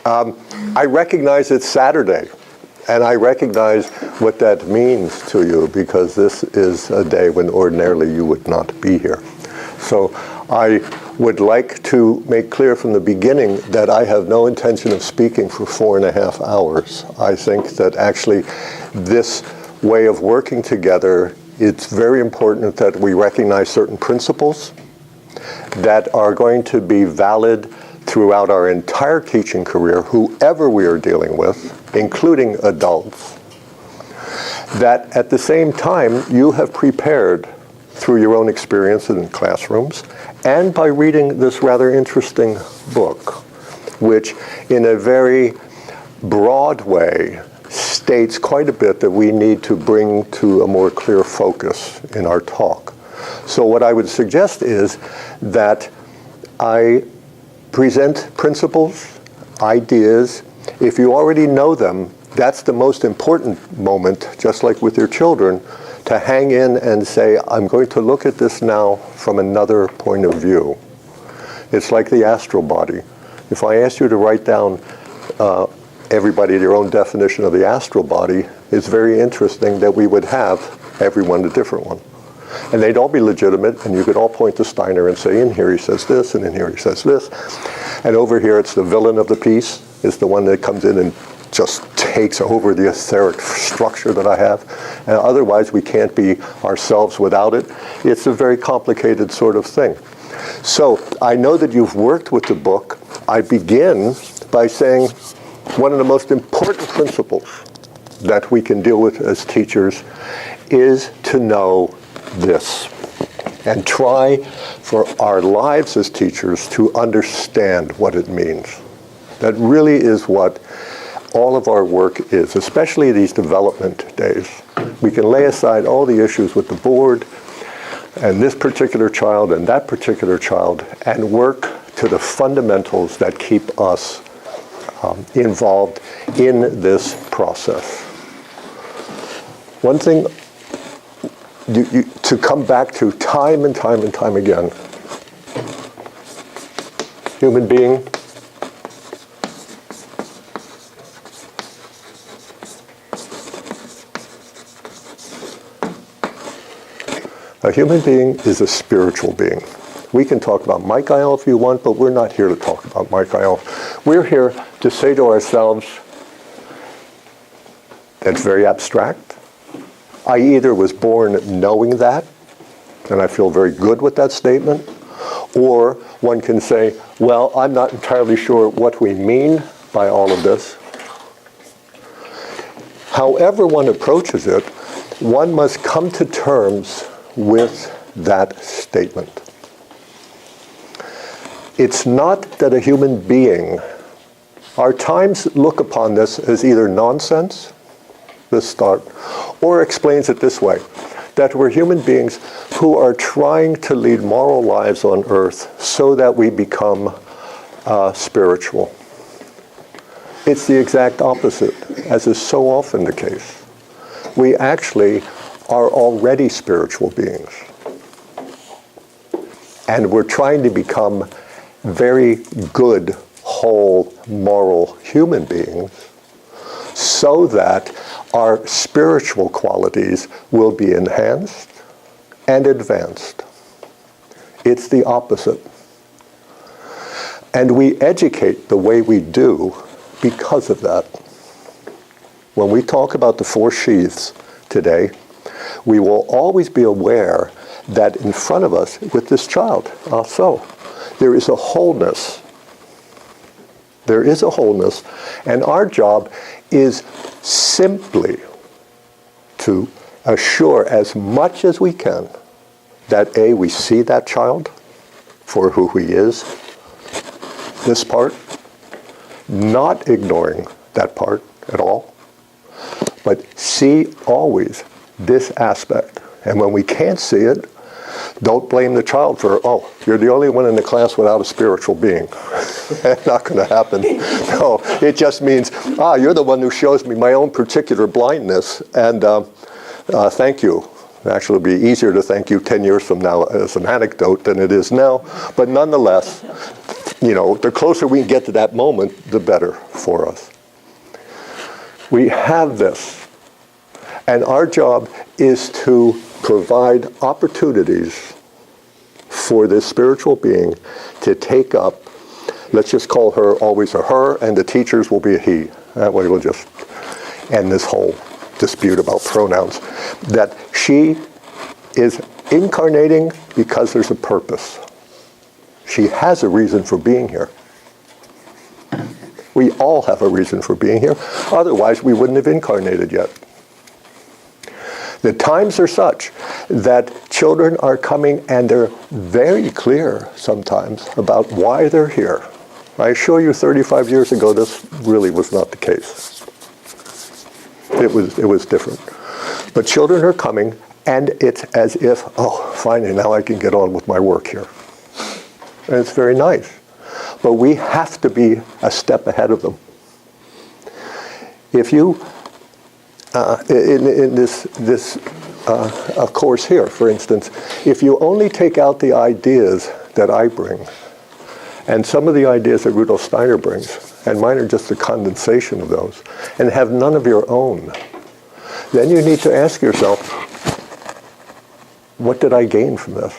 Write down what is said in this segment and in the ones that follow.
I recognize it's Saturday, and I recognize what that means to you, because this is a day when ordinarily you would not be here. So I would like to make clear from the beginning that I have no intention of speaking for 4.5 hours. I think that actually this way of working together, it's very important that we recognize certain principles that are going to be valid throughout our entire teaching career, whoever we are dealing with, including adults, that at the same time you have prepared through your own experience in classrooms and by reading this rather interesting book, which in a very broad way states quite a bit that we need to bring to a more clear focus in our talk. So what I would suggest is that I present principles, ideas. If you already know them, that's the most important moment, just like with your children, to hang in and say, I'm going to look at this now from another point of view. It's like the astral body. If I asked you to write down everybody their own definition of the astral body, it's very interesting that we would have everyone a different one. And they'd all be legitimate, and you could all point to Steiner and say, in here he says this, and in here he says this. And over here it's the villain of the piece, is the one that comes in and just takes over the etheric structure that I have. And otherwise we can't be ourselves without it. It's a very complicated sort of thing. So I know that you've worked with the book. I begin by saying one of the most important principles that we can deal with as teachers is to know this, and try for our lives as teachers to understand what it means. That really is what all of our work is, especially these development days. We can lay aside all the issues with the board and this particular child and that particular child and work to the fundamentals that keep us involved in this process. One thing to come back to time and time and time again. Human being, a human being is a spiritual being. We can talk about Michael if you want, but we're not here to talk about Michael. We're here to say to ourselves, that's very abstract. I either was born knowing that, and I feel very good with that statement, or one can say, well, I'm not entirely sure what we mean by all of this. However one approaches it, one must come to terms with that statement. It's not that a human being, our times look upon this as either nonsense, this start, or explains it this way, that we're human beings who are trying to lead moral lives on earth so that we become spiritual. It's the exact opposite, as is so often the case. We actually are already spiritual beings. And we're trying to become very good, whole, moral human beings so that our spiritual qualities will be enhanced and advanced. It's the opposite. And we educate the way we do because of that. When we talk about the 4 sheaths today, we will always be aware that in front of us, with this child also, there is a wholeness. There is a wholeness, and our job is simply to assure as much as we can that A, we see that child for who he is, this part, not ignoring that part at all, but see always this aspect. And when we can't see it, don't blame the child for, oh, you're the only one in the class without a spiritual being. That's not going to happen. No, it just means, you're the one who shows me my own particular blindness, and thank you. Actually, it'll be easier to thank you 10 years from now as an anecdote than it is now. But nonetheless, the closer we can get to that moment, the better for us. We have this, and our job is to provide opportunities for this spiritual being to take up, let's just call her always a her, and the teachers will be a he. That way we'll just end this whole dispute about pronouns. That she is incarnating because there's a purpose. She has a reason for being here. We all have a reason for being here. Otherwise, we wouldn't have incarnated yet. The times are such that children are coming and they're very clear sometimes about why they're here. I assure you 35 years ago, this really was not the case. It was different. But children are coming, and it's as if, oh, finally, now I can get on with my work here. And it's very nice. But we have to be a step ahead of them. If you, in this course here, for instance, if you only take out the ideas that I bring, and some of the ideas that Rudolf Steiner brings, and mine are just a condensation of those, and have none of your own, then you need to ask yourself, what did I gain from this?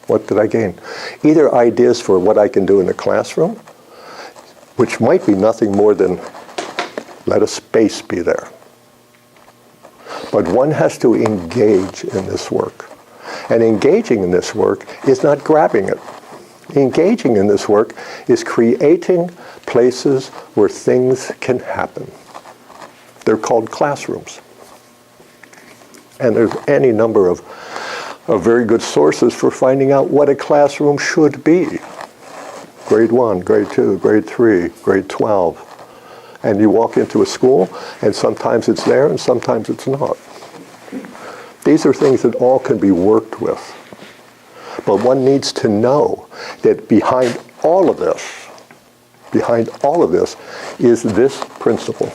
What did I gain? Either ideas for what I can do in the classroom, which might be nothing more than let a space be there. But one has to engage in this work. And engaging in this work is not grabbing it. Engaging in this work is creating places where things can happen. They're called classrooms. And there's any number of very good sources for finding out what a classroom should be. Grade 1, grade 2, grade 3, grade 12. And you walk into a school, and sometimes it's there, and sometimes it's not. These are things that all can be worked with. But one needs to know that behind all of this is this principle.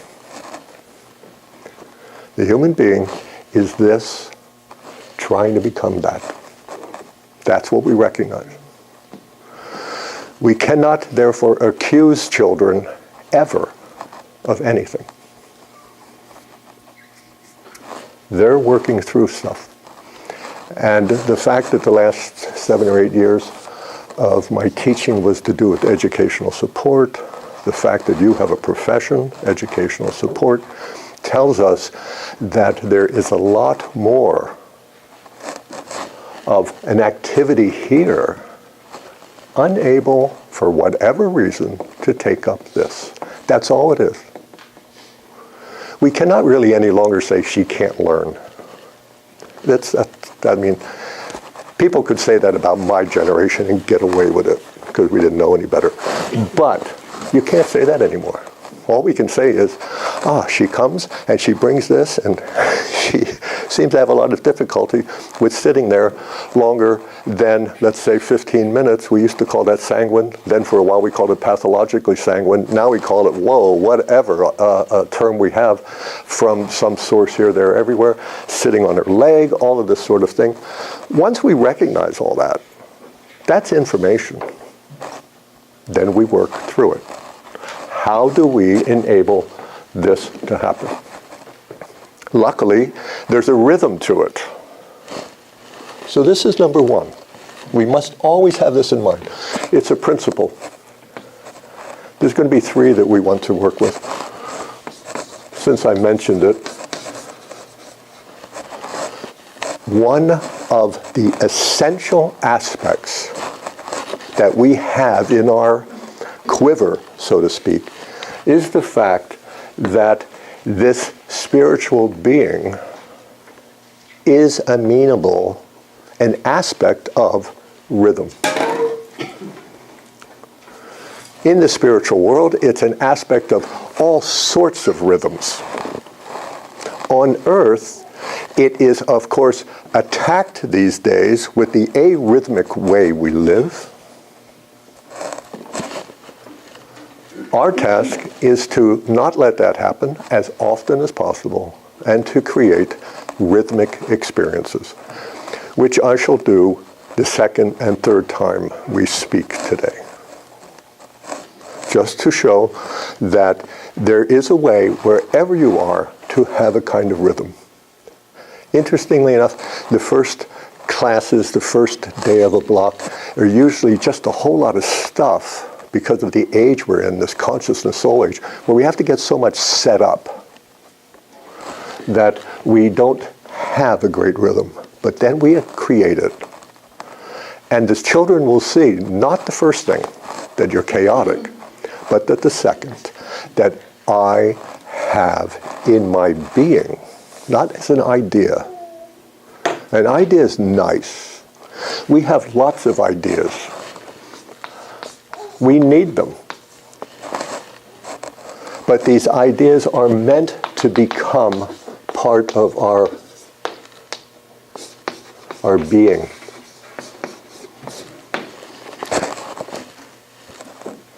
The human being is this trying to become that. That's what we recognize. We cannot, therefore, accuse children ever of anything. They're working through stuff. And the fact that the last 7 or 8 years of my teaching was to do with educational support, the fact that you have a profession, educational support, tells us that there is a lot more of an activity here unable, for whatever reason, to take up this. That's all it is. We cannot really any longer say she can't learn. I mean, people could say that about my generation and get away with it because we didn't know any better. But you can't say that anymore. All we can say is, she comes and she brings this, and she seems to have a lot of difficulty with sitting there longer than, let's say, 15 minutes. We used to call that sanguine. Then for a while we called it pathologically sanguine. Now we call it, whatever a term we have from some source here, there, everywhere, sitting on her leg, all of this sort of thing. Once we recognize all that, that's information. Then we work through it. How do we enable this to happen? Luckily, there's a rhythm to it. So this is number one. We must always have this in mind. It's a principle. There's going to be 3 that we want to work with. Since I mentioned it, one of the essential aspects that we have in our quiver, so to speak, is the fact that this spiritual being is amenable, an aspect of rhythm. In the spiritual world, it's an aspect of all sorts of rhythms. On earth, it is, of course, attacked these days with the arrhythmic way we live. Our task is to not let that happen as often as possible and to create rhythmic experiences, which I shall do the second and third time we speak today. Just to show that there is a way, wherever you are, to have a kind of rhythm. Interestingly enough, the first classes, the first day of a block, are usually just a whole lot of stuff because of the age we're in, this consciousness soul age, where we have to get so much set up that we don't have a great rhythm. But then we create it. And as children will see, not the first thing, that you're chaotic, but that the second, that I have in my being, not as an idea. An idea is nice. We have lots of ideas. We need them. But these ideas are meant to become part of our being.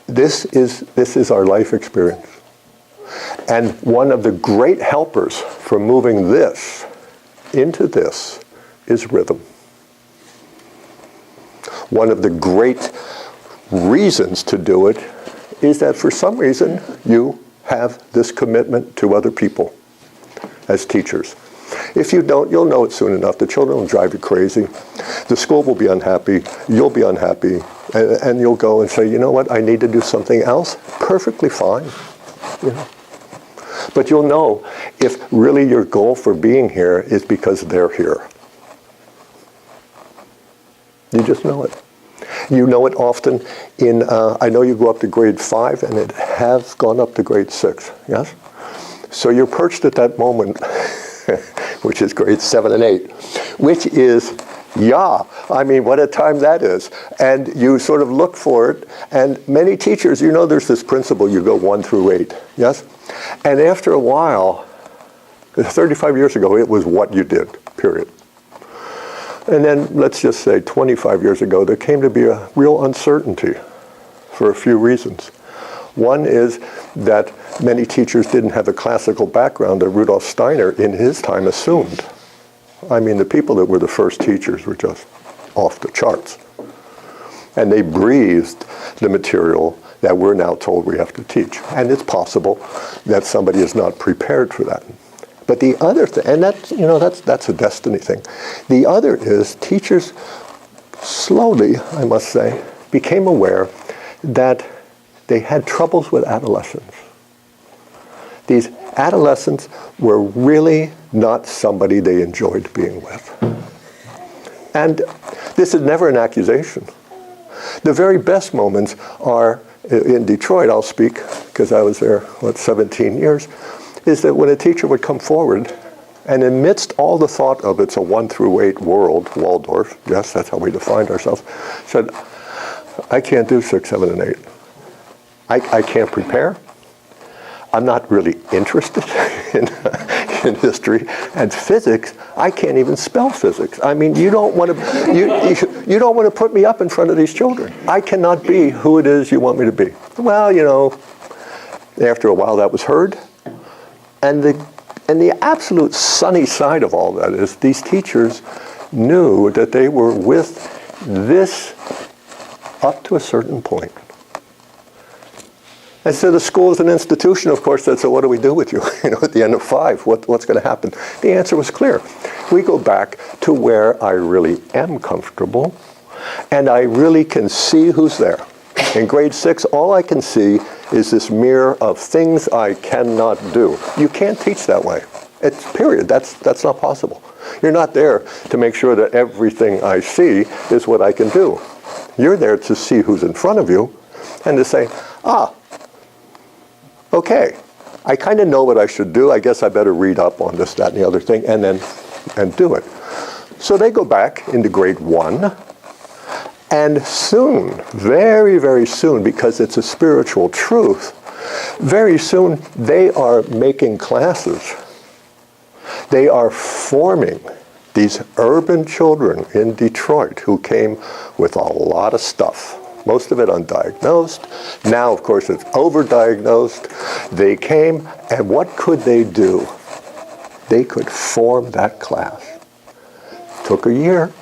This is our life experience. And one of the great helpers for moving this into this is rhythm. One of the great reasons to do it is that for some reason you have this commitment to other people as teachers. If you don't, you'll know it soon enough. The children will drive you crazy. The school will be unhappy. You'll be unhappy. And you'll go and say, you know what, I need to do something else. Perfectly fine. You know? But you'll know if really your goal for being here is because they're here. You just know it. You know it often in, I know you go up to grade 5 and it has gone up to grade 6, yes? So you're perched at that moment, which is grade 7 and 8, which is, I mean, what a time that is. And you sort of look for it, and many teachers, you know there's this principle, you go 1 through 8, yes? And after a while, 35 years ago, it was what you did, period. And then, let's just say 25 years ago, there came to be a real uncertainty for a few reasons. One is that many teachers didn't have the classical background that Rudolf Steiner in his time assumed. I mean, the people that were the first teachers were just off the charts. And they breathed the material that we're now told we have to teach. And it's possible that somebody is not prepared for that. But the other thing, and that's, you know, that's a destiny thing. The other is teachers slowly, I must say, became aware that they had troubles with adolescents. These adolescents were really not somebody they enjoyed being with. And this is never an accusation. The very best moments are, in Detroit, I'll speak, because I was there, 17 years, is that when a teacher would come forward, and amidst all the thought of it's a 1 through 8 world, Waldorf, yes, that's how we defined ourselves, said, I can't do 6, 7, and 8. I can't prepare. I'm not really interested in history and physics. I can't even spell physics. I mean, you don't want to put me up in front of these children. I cannot be who it is you want me to be. Well, you know, after a while that was heard. And the absolute sunny side of all that is these teachers knew that they were with this up to a certain point. And so the school is an institution, of course, that, so what do we do with you? You know, at the end of 5, what's going to happen? The answer was clear. We go back to where I really am comfortable, and I really can see who's there. In grade 6, all I can see is this mirror of things I cannot do. You can't teach that way. It's period. That's not possible. You're not there to make sure that everything I see is what I can do. You're there to see who's in front of you and to say, okay, I kind of know what I should do. I guess I better read up on this, that, and the other thing, and do it. So they go back into grade 1. And soon, very, very soon, because it's a spiritual truth, very soon they are making classes. They are forming these urban children in Detroit who came with a lot of stuff, most of it undiagnosed. Now, of course, it's overdiagnosed. They came, and what could they do? They could form that class. Took a year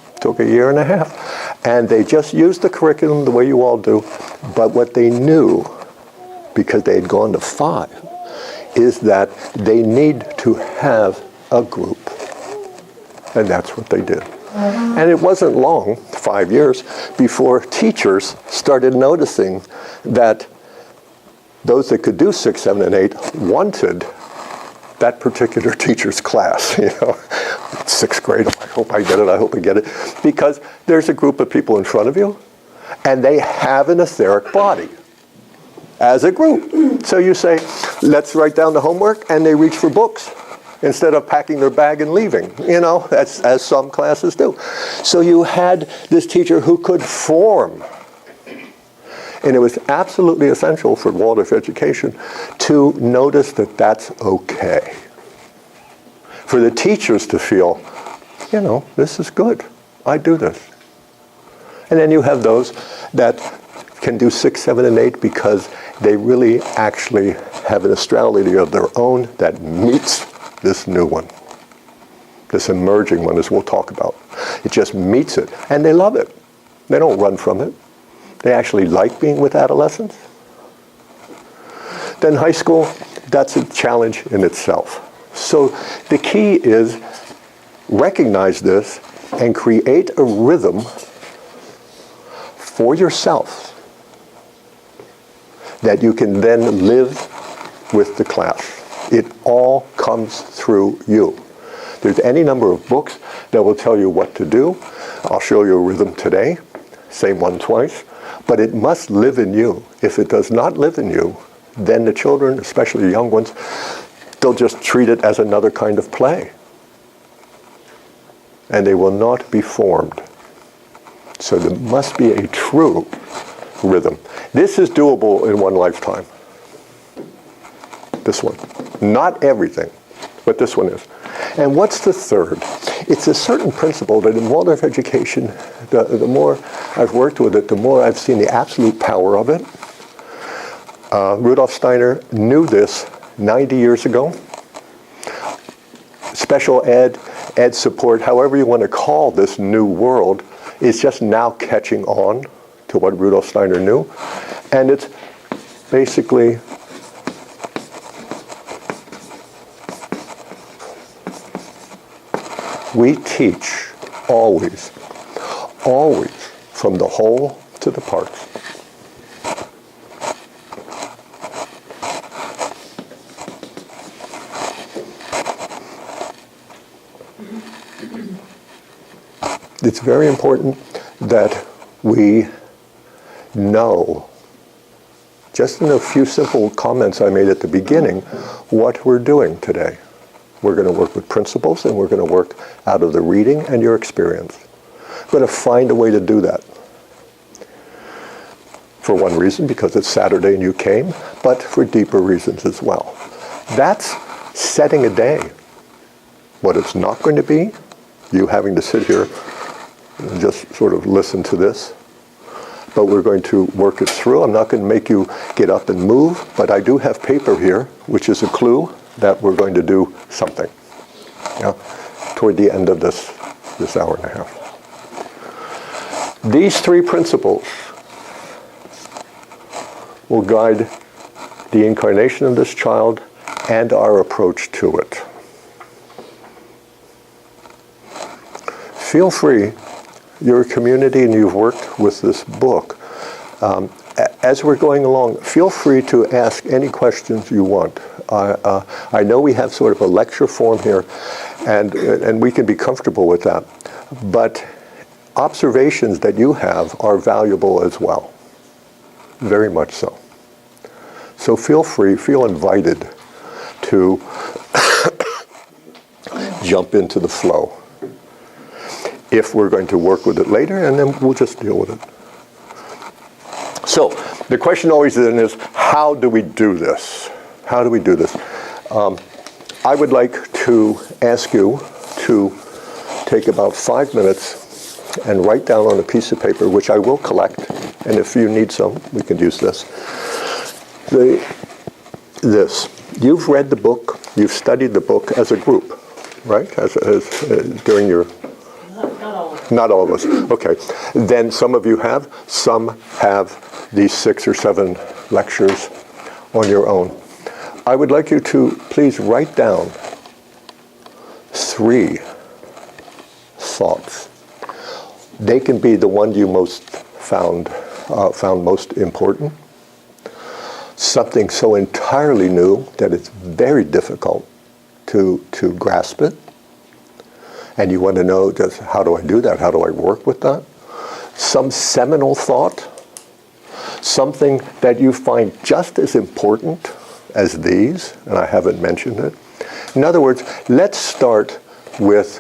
and a half. And they just used the curriculum the way you all do, but what they knew, because they had gone to 5, is that they need to have a group. And that's what they did. And it wasn't long, 5 years, before teachers started noticing that those that could do 6, 7, and 8 wanted that particular teacher's class. You know, 6th grade, I hope I get it, I hope I get it. Because there's a group of people in front of you, and they have an etheric body as a group. So you say, let's write down the homework, and they reach for books instead of packing their bag and leaving, you know, as some classes do. So you had this teacher who could form. And it was absolutely essential for Waldorf education to notice that that's okay. For the teachers to feel, you know, this is good. I do this. And then you have those that can do 6, 7, and 8 because they really actually have an astrality of their own that meets this new one. This emerging one, as we'll talk about. It just meets it. And they love it. They don't run from it. They actually like being with adolescents. Then high school, that's a challenge in itself. So the key is recognize this and create a rhythm for yourself that you can then live with the class. It all comes through you. There's any number of books that will tell you what to do. I'll show you a rhythm today, same one twice, but it must live in you. If it does not live in you, then the children, especially the young ones, they'll just treat it as another kind of play. And they will not be formed. So there must be a true rhythm. This is doable in one lifetime. This one. Not everything, but this one is. And what's the third? It's a certain principle that in Waldorf education, the more I've worked with it, the more I've seen the absolute power of it. Rudolf Steiner knew this 90 years ago. Special ed support, however you want to call this new world, is just now catching on to what Rudolf Steiner knew. And it's basically we teach always from the whole to the parts. It's very important that we know, just in a few simple comments I made at the beginning, what we're doing today. We're going to work with principles, and we're going to work out of the reading and your experience. We're going to find a way to do that. For one reason, because it's Saturday and you came, but for deeper reasons as well. That's setting a day. What it's not going to be, you having to sit here and just sort of listen to this. But we're going to work it through. I'm not going to make you get up and move, but I do have paper here, which is a clue that we're going to do something, yeah, toward the end of this hour and a half. These 3 principles will guide the incarnation of this child and our approach to it. Feel free, you're a community and you've worked with this book. As we're going along, feel free to ask any questions you want. I know we have sort of a lecture form here, and we can be comfortable with that. But observations that you have are valuable as well. Very much so. So feel free, feel invited to jump into the flow. If we're going to work with it later, and then we'll just deal with it. So the question always then is, how do we do this? How do we do this? I would like to ask you to take about 5 minutes and write down on a piece of paper, which I will collect, and if you need some, we can use this. You've read the book, you've studied the book as a group, right? As during your... Not all of us. Okay. Then some of you have. Some have these 6 or 7 lectures on your own. I would like you to please write down 3 thoughts. They can be the one you most found most important. Something so entirely new that it's very difficult to grasp it. And you want to know, just how do I do that? How do I work with that? Some seminal thought, something that you find just as important as these, and I haven't mentioned it. In other words, let's start with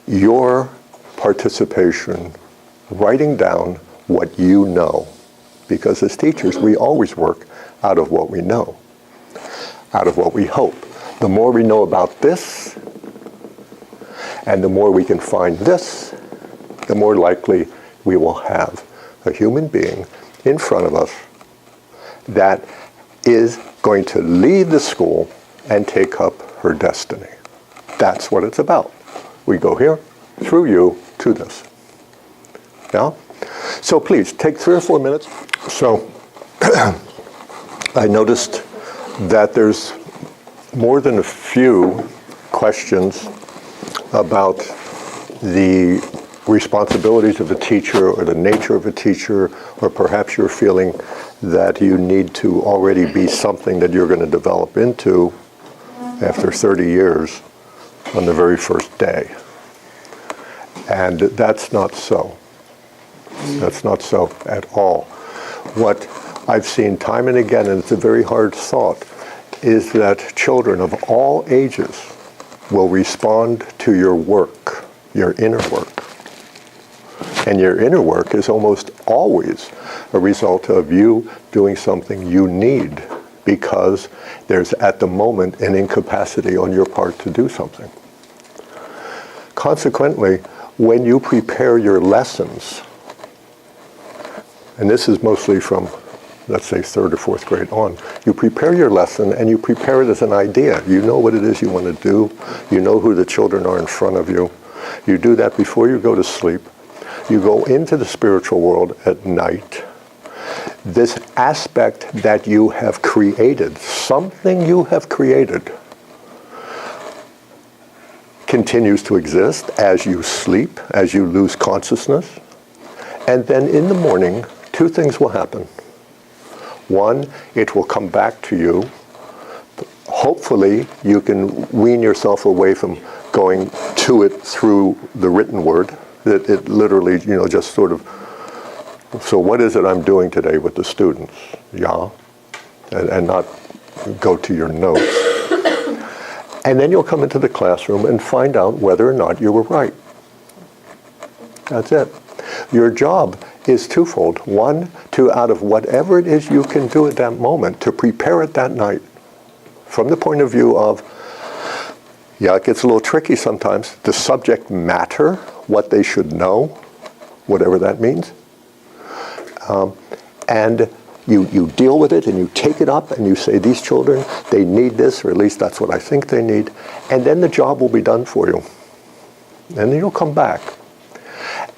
your participation, writing down what you know. Because as teachers, we always work out of what we know, out of what we hope. The more we know about this, and the more we can find this, the more likely we will have a human being in front of us that is going to lead the school and take up her destiny. That's what it's about. We go here, through you, to this. Yeah? So please, take 3 or 4 minutes. So, I noticed that there's more than a few questions about the responsibilities of a teacher or the nature of a teacher, or perhaps you're feeling that you need to already be something that you're going to develop into after 30 years on the very first day. And that's not so. That's not so at all. What I've seen time and again, and it's a very hard thought, is that children of all ages will respond to your work, your inner work. And your inner work is almost always a result of you doing something you need because there's at the moment an incapacity on your part to do something. Consequently, when you prepare your lessons, and this is mostly from, let's say, 3rd or 4th grade on, you prepare your lesson and you prepare it as an idea. You know what it is you want to do. You know who the children are in front of you. You do that before you go to sleep. You go into the spiritual world at night. This aspect that you have created, something you have created, continues to exist as you sleep, as you lose consciousness. And then in the morning, 2 things will happen. One, it will come back to you. Hopefully, you can wean yourself away from going to it through the written word. It literally, just sort of, so what is it I'm doing today with the students? Yeah. And not go to your notes. And then you'll come into the classroom and find out whether or not you were right. That's it. Your job is twofold. One, to out of whatever it is you can do at that moment, to prepare it that night. From the point of view of, it gets a little tricky sometimes, the subject matter, what they should know, whatever that means. And you deal with it and you take it up and you say, these children, they need this, or at least that's what I think they need. And then the job will be done for you. And then you'll come back.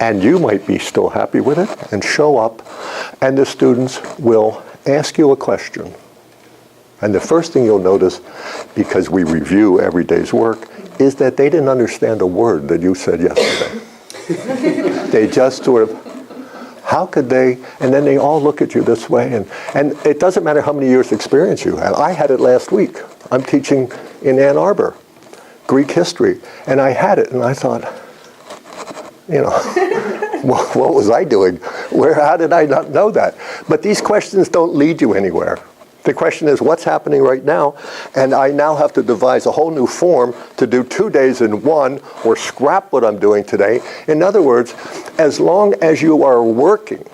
And you might be still happy with it and show up, and the students will ask you a question. And the first thing you'll notice, because we review every day's work, is that they didn't understand a word that you said yesterday. They just sort of, how could they? And then they all look at you this way. And it doesn't matter how many years experience you have. I had it last week. I'm teaching in Ann Arbor, Greek history. And I had it, and I thought, what was I doing? How did I not know that? But these questions don't lead you anywhere. The question is, what's happening right now? And I now have to devise a whole new form to do 2 days in one, or scrap what I'm doing today. In other words, as long as you are working,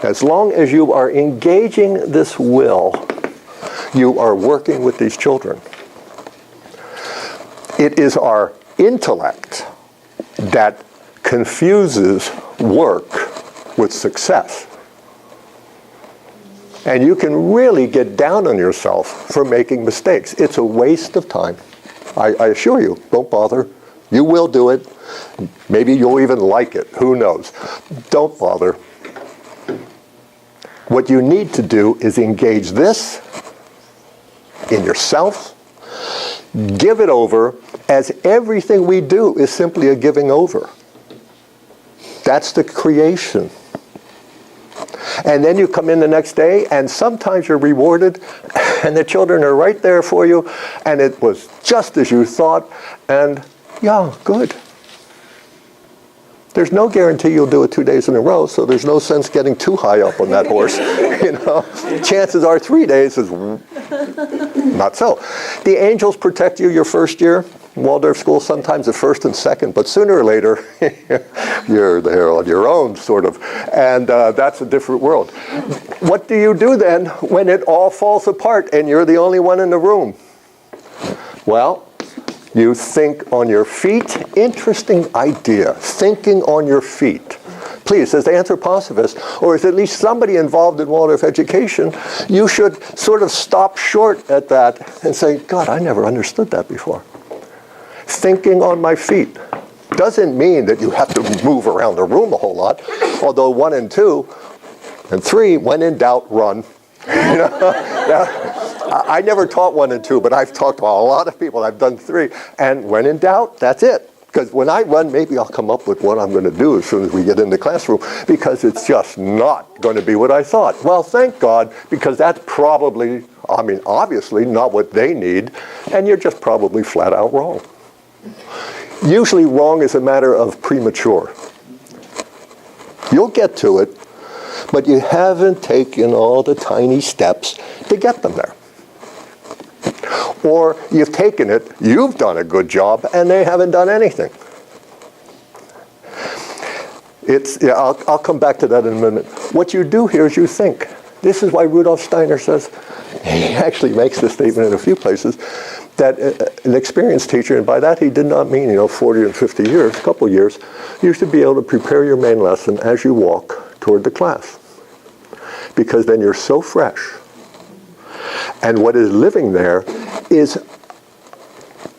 as long as you are engaging this will, you are working with these children. It is our intellect that confuses work with success. And you can really get down on yourself for making mistakes. It's a waste of time. I assure you, don't bother. You will do it. Maybe you'll even like it. Who knows? Don't bother. What you need to do is engage this in yourself. Give it over, as everything we do is simply a giving over. That's the creation. And then you come in the next day, and sometimes you're rewarded, and the children are right there for you, and it was just as you thought, and yeah, good. There's no guarantee you'll do it 2 days in a row, so there's no sense getting too high up on that horse. You know, chances are 3 days is not so. The angels protect you your first year. Waldorf school, sometimes the first and second, but sooner or later, you're there on your own, sort of, and that's a different world. What do you do then when it all falls apart and you're the only one in the room? Well, you think on your feet. Interesting idea, thinking on your feet. Please, as the anthroposophist, or as at least somebody involved in Waldorf education, you should sort of stop short at that and say, God, I never understood that before. Thinking on my feet doesn't mean that you have to move around the room a whole lot, although 1 and 2 and 3, when in doubt, run. You know? I never taught 1 and 2, but I've talked to a lot of people. I've done 3, and when in doubt, that's it. Because when I run, maybe I'll come up with what I'm going to do as soon as we get in the classroom, because it's just not going to be what I thought. Well, thank God, because that's probably, I mean, obviously not what they need, and you're just probably flat out wrong. Usually wrong is a matter of premature. You'll get to it, but you haven't taken all the tiny steps to get them there. Or you've taken it, you've done a good job, and they haven't done anything. Yeah, I'll come back to that in a minute. What you do here is you think. This is why Rudolf Steiner says, he actually makes this statement in a few places, that an experienced teacher, and by that he did not mean 40 and 50 years, a couple years, you should be able to prepare your main lesson as you walk toward the class. Because then you're so fresh. And what is living there is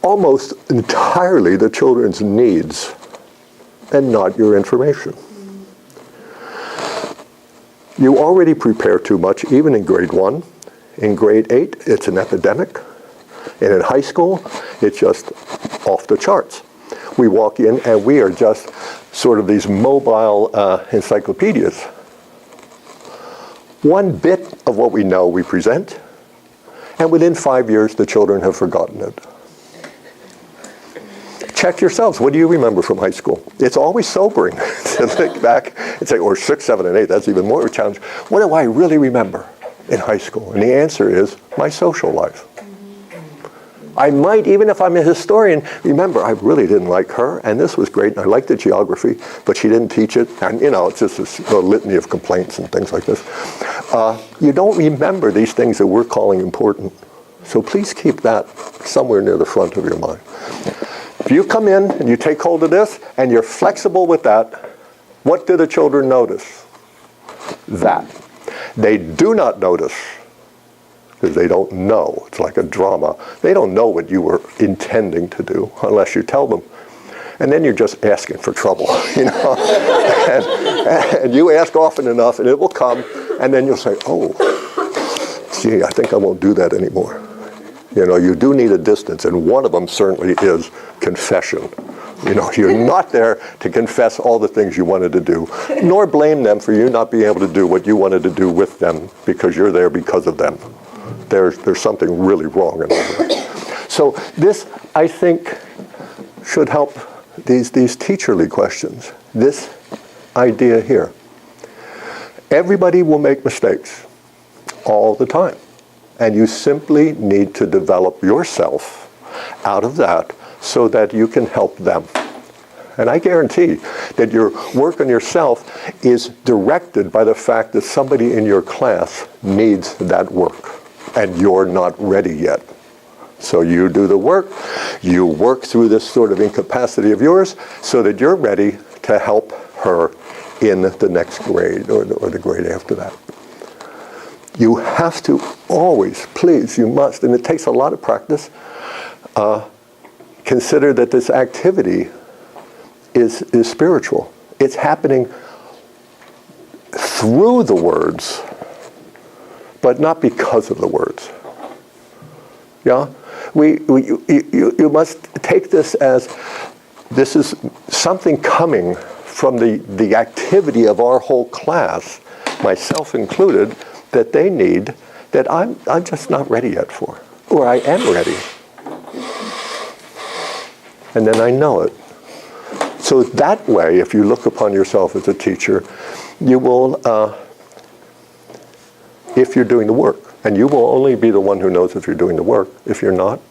almost entirely the children's needs and not your information. You already prepare too much, even in grade 1. In grade 8, it's an epidemic. And in high school, it's just off the charts. We walk in and we are just sort of these mobile encyclopedias. One bit of what we know we present, and within 5 years the children have forgotten it. Check yourselves. What do you remember from high school? It's always sobering to think back and say, or 6, 7, and 8, that's even more of a challenge. What do I really remember in high school? And the answer is my social life. I might, even if I'm a historian, remember I really didn't like her, and this was great, and I liked the geography, but she didn't teach it, and it's just a litany of complaints and things like this. You don't remember these things that we're calling important, so please keep that somewhere near the front of your mind. If you come in and you take hold of this, and you're flexible with that, what do the children notice? That. They do not notice, because they don't know. It's like a drama. They don't know what you were intending to do unless you tell them. And then you're just asking for trouble, and you ask often enough, and it will come, and then you'll say, oh, gee, I think I won't do that anymore. You do need a distance, and one of them certainly is confession. You're not there to confess all the things you wanted to do, nor blame them for you not being able to do what you wanted to do with them, because you're there because of them. There's something really wrong in that. So this, I think, should help these teacherly questions. This idea here. Everybody will make mistakes all the time. And you simply need to develop yourself out of that so that you can help them. And I guarantee that your work on yourself is directed by the fact that somebody in your class needs that work. And you're not ready yet. So you do the work, you work through this sort of incapacity of yours so that you're ready to help her in the next grade or the grade after that. You have to always, please, you must, and it takes a lot of practice. Can consider that this activity is spiritual. It's happening through the words, but not because of the words. Yeah? You must take this as this is something coming from the activity of our whole class, myself included, that they need, that I'm just not ready yet for, or I am ready. And then I know it. So that way, if you look upon yourself as a teacher, you will, if you're doing the work, and you will only be the one who knows if you're doing the work. If you're not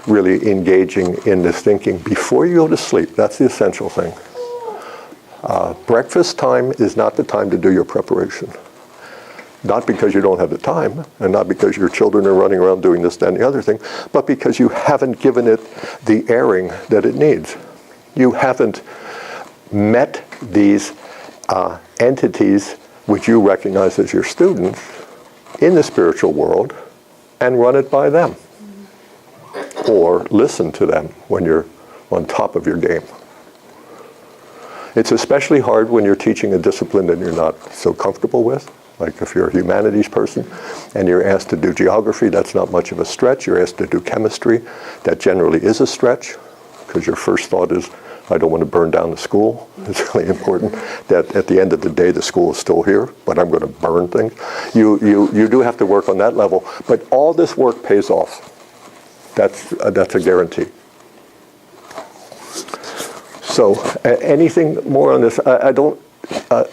really engaging in this thinking before you go to sleep, that's the essential thing. Breakfast time is not the time to do your preparation. Not because you don't have the time, and not because your children are running around doing this, that, and the other thing, but because you haven't given it the airing that it needs. You haven't met these entities which you recognize as your students in the spiritual world and run it by them. Or listen to them when you're on top of your game. It's especially hard when you're teaching a discipline that you're not so comfortable with. Like if you're a humanities person and you're asked to do geography, that's not much of a stretch. You're asked to do chemistry, that generally is a stretch, because your first thought is, I don't want to burn down the school. It's really important that at the end of the day, the school is still here, but I'm going to burn things. You do have to work on that level, but all this work pays off. That's a guarantee. So anything more on this? I don't.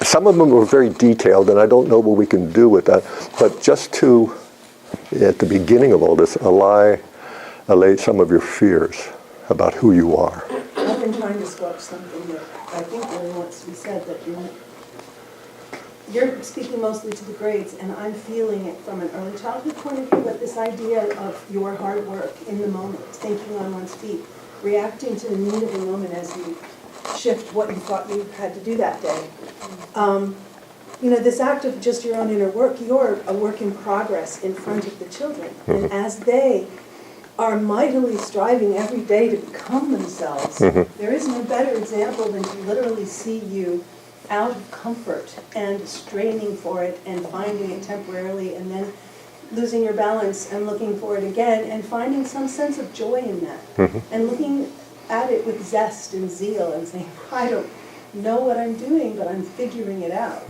Some of them were very detailed, and I don't know what we can do with that. But just to, at the beginning of all this, allay some of your fears about who you are. I've been trying to squelch something that I think really wants to be said, that you're speaking mostly to the grades, and I'm feeling it from an early childhood point of view, but this idea of your hard work in the moment, thinking on one's feet, reacting to the need of the moment as you shift what you thought you had to do that day. This act of just your own inner work, you're a work in progress in front of the children. And as they are mightily striving every day to become themselves, there is no better example than to literally see you out of comfort and straining for it and finding it temporarily and then losing your balance and looking for it again and finding some sense of joy in that. And looking at it with zest and zeal and saying, I don't know what I'm doing, but I'm figuring it out.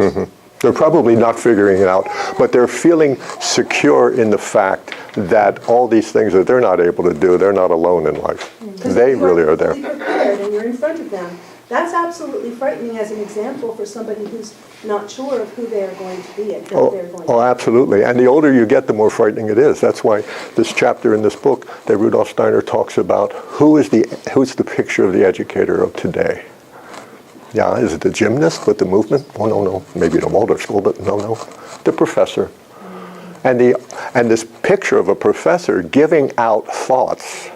They're probably not figuring it out, but they're feeling secure in the fact that all these things that they're not able to do, they're not alone in life. They really are there. Prepared and you're in front of them. That's absolutely frightening as an example for somebody who's not sure of who they are going to be and how they're going to be. Oh, absolutely. And the older you get, the more frightening it is. That's why this chapter in this book that Rudolf Steiner talks about, who's the picture of the educator of today? Yeah, is it the gymnast with the movement? Oh, no. Maybe the Waldorf school, but no. The professor. And this picture of a professor giving out thoughts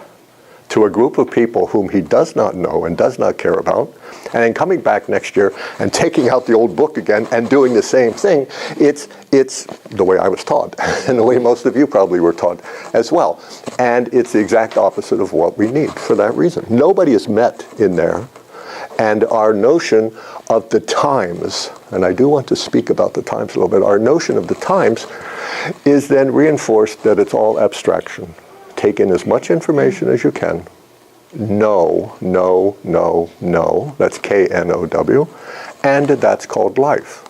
to a group of people whom he does not know and does not care about, and then coming back next year and taking out the old book again and doing the same thing, it's the way I was taught, and the way most of you probably were taught as well. And it's the exact opposite of what we need for that reason. Nobody is met in there, and our notion of the times, and I do want to speak about the times a little bit, our notion of the times is then reinforced that it's all abstraction. Take in as much information as you can. No. That's K-N-O-W. And that's called life.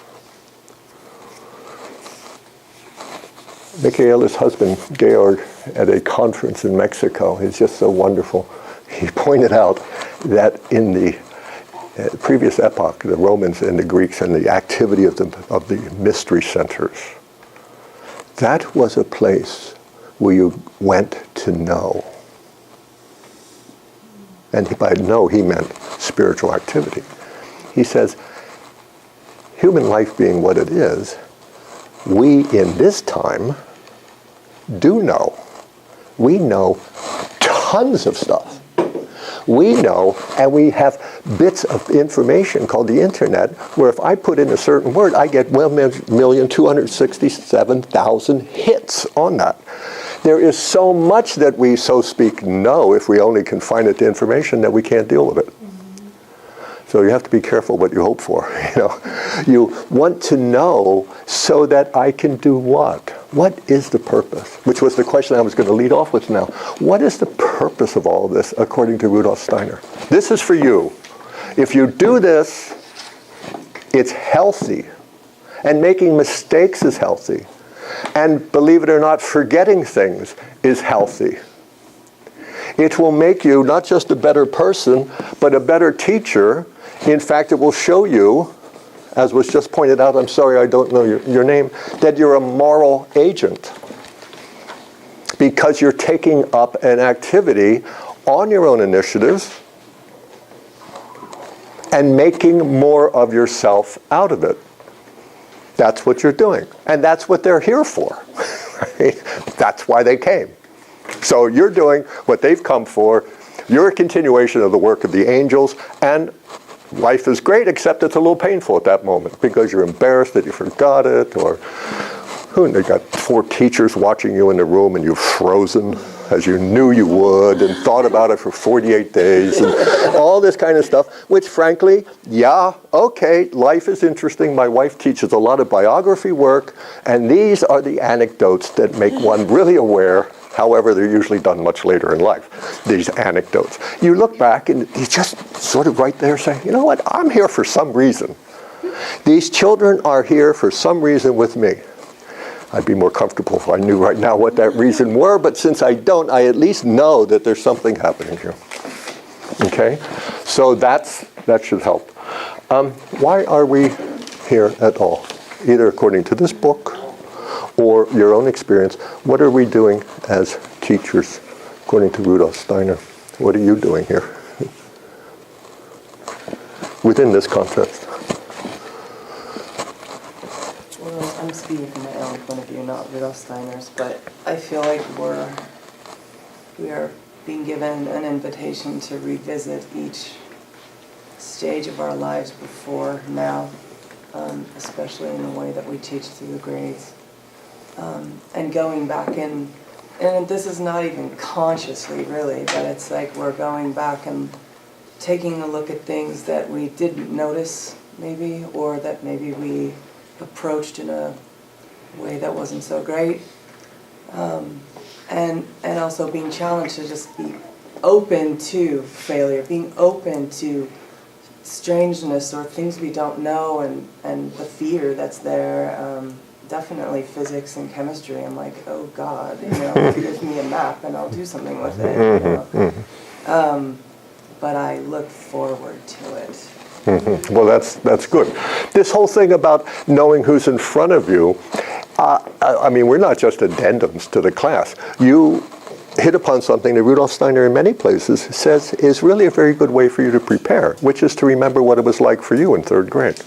Michaela's husband, Georg, at a conference in Mexico, is just so wonderful. He pointed out that in the previous epoch, the Romans and the Greeks and the activity of the mystery centers, that was a place where you went to know. And by know, he meant spiritual activity. He says, human life being what it is, we in this time do know. We know tons of stuff. We know, and we have bits of information called the internet, where if I put in a certain word, I get 1,267,000 hits on that. there is so much that we, so speak, know, if we only confine it to information, that we can't deal with it. So you have to be careful what you hope for. You want to know so that I can do what? What is the purpose? Which was the question I was going to lead off with now. What is the purpose of all of this according to Rudolf Steiner? This is for you. If you do this, it's healthy. And making mistakes is healthy. And believe it or not, forgetting things is healthy. It will make you not just a better person, but a better teacher. In fact, it will show you, as was just pointed out, I'm sorry I don't know your name, that you're a moral agent. Because you're taking up an activity on your own initiative and making more of yourself out of it. That's what you're doing. And that's what they're here for. Right? That's why they came. So you're doing what they've come for. You're a continuation of the work of the angels, and life is great, except it's a little painful at that moment because you're embarrassed that you forgot it, or they got 4 teachers watching you in the room and you've frozen as you knew you would and thought about it for 48 days and all this kind of stuff, which frankly, yeah, okay, life is interesting. My wife teaches a lot of biography work, and these are the anecdotes that make one really aware. However, they're usually done much later in life, these anecdotes. You look back and you just sort of right there say, you know what, I'm here for some reason. These children are here for some reason with me. I'd be more comfortable if I knew right now what that reason were, but since I don't, I at least know that there's something happening here. Okay? So that should help. Why are we here at all? Either according to this book or your own experience, what are we doing as teachers, according to Rudolf Steiner? What are you doing here within this context? Well, I'm speaking from my own point of view, not Rudolf Steiner's, but I feel like we are being given an invitation to revisit each stage of our lives before now, especially in the way that we teach through the grades. And going back and this is not even consciously really, but it's like we're going back and taking a look at things that we didn't notice maybe, or that maybe we approached in a way that wasn't so great. And also being challenged to just be open to failure, being open to strangeness or things we don't know, and the fear that's there. Definitely physics and chemistry. I'm like, oh God, give me a map and I'll do something with it. But I look forward to it. Well, that's good. This whole thing about knowing who's in front of you, I mean, we're not just addendums to the class. You hit upon something that Rudolf Steiner in many places says is really a very good way for you to prepare, which is to remember what it was like for you in 3rd grade.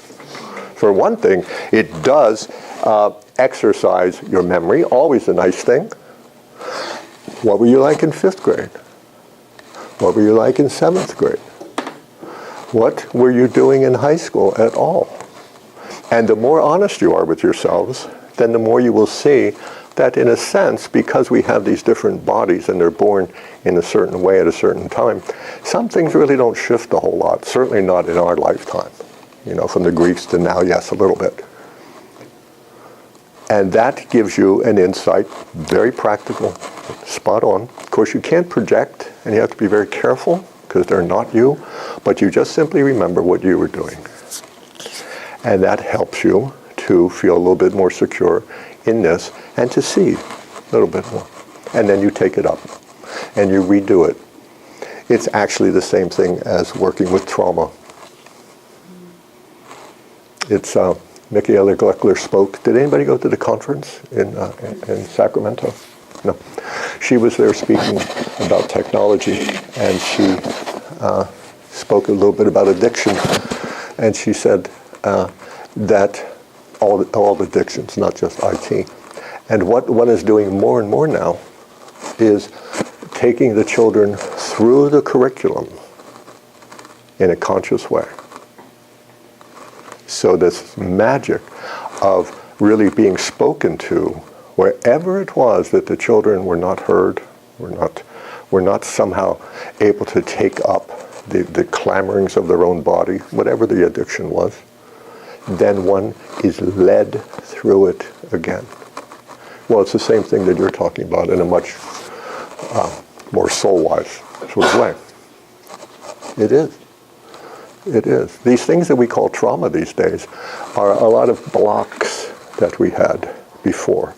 For one thing, it does exercise your memory, always a nice thing. What were you like in 5th grade? What were you like in 7th grade? What were you doing in high school at all? And the more honest you are with yourselves, then the more you will see that in a sense, because we have these different bodies and they're born in a certain way at a certain time, some things really don't shift a whole lot, certainly not in our lifetime. From the Greeks to now, yes, a little bit. And that gives you an insight, very practical, spot on. Of course, you can't project, and you have to be very careful, because they're not you, but you just simply remember what you were doing. And that helps you to feel a little bit more secure in this, and to see a little bit more. And then you take it up, and you redo it. It's actually the same thing as working with trauma. It's Michaela Gleckler spoke. Did anybody go to the conference in Sacramento? No. She was there speaking about technology, and she spoke a little bit about addiction. And she said that all addictions, not just IT. And what one is doing more and more now is taking the children through the curriculum in a conscious way. So this magic of really being spoken to wherever it was that the children were not heard, were not somehow able to take up the clamorings of their own body, whatever the addiction was, then one is led through it again. Well, it's the same thing that you're talking about in a much more soul-wise sort of way. It is. It is. These things that we call trauma these days are a lot of blocks that we had before.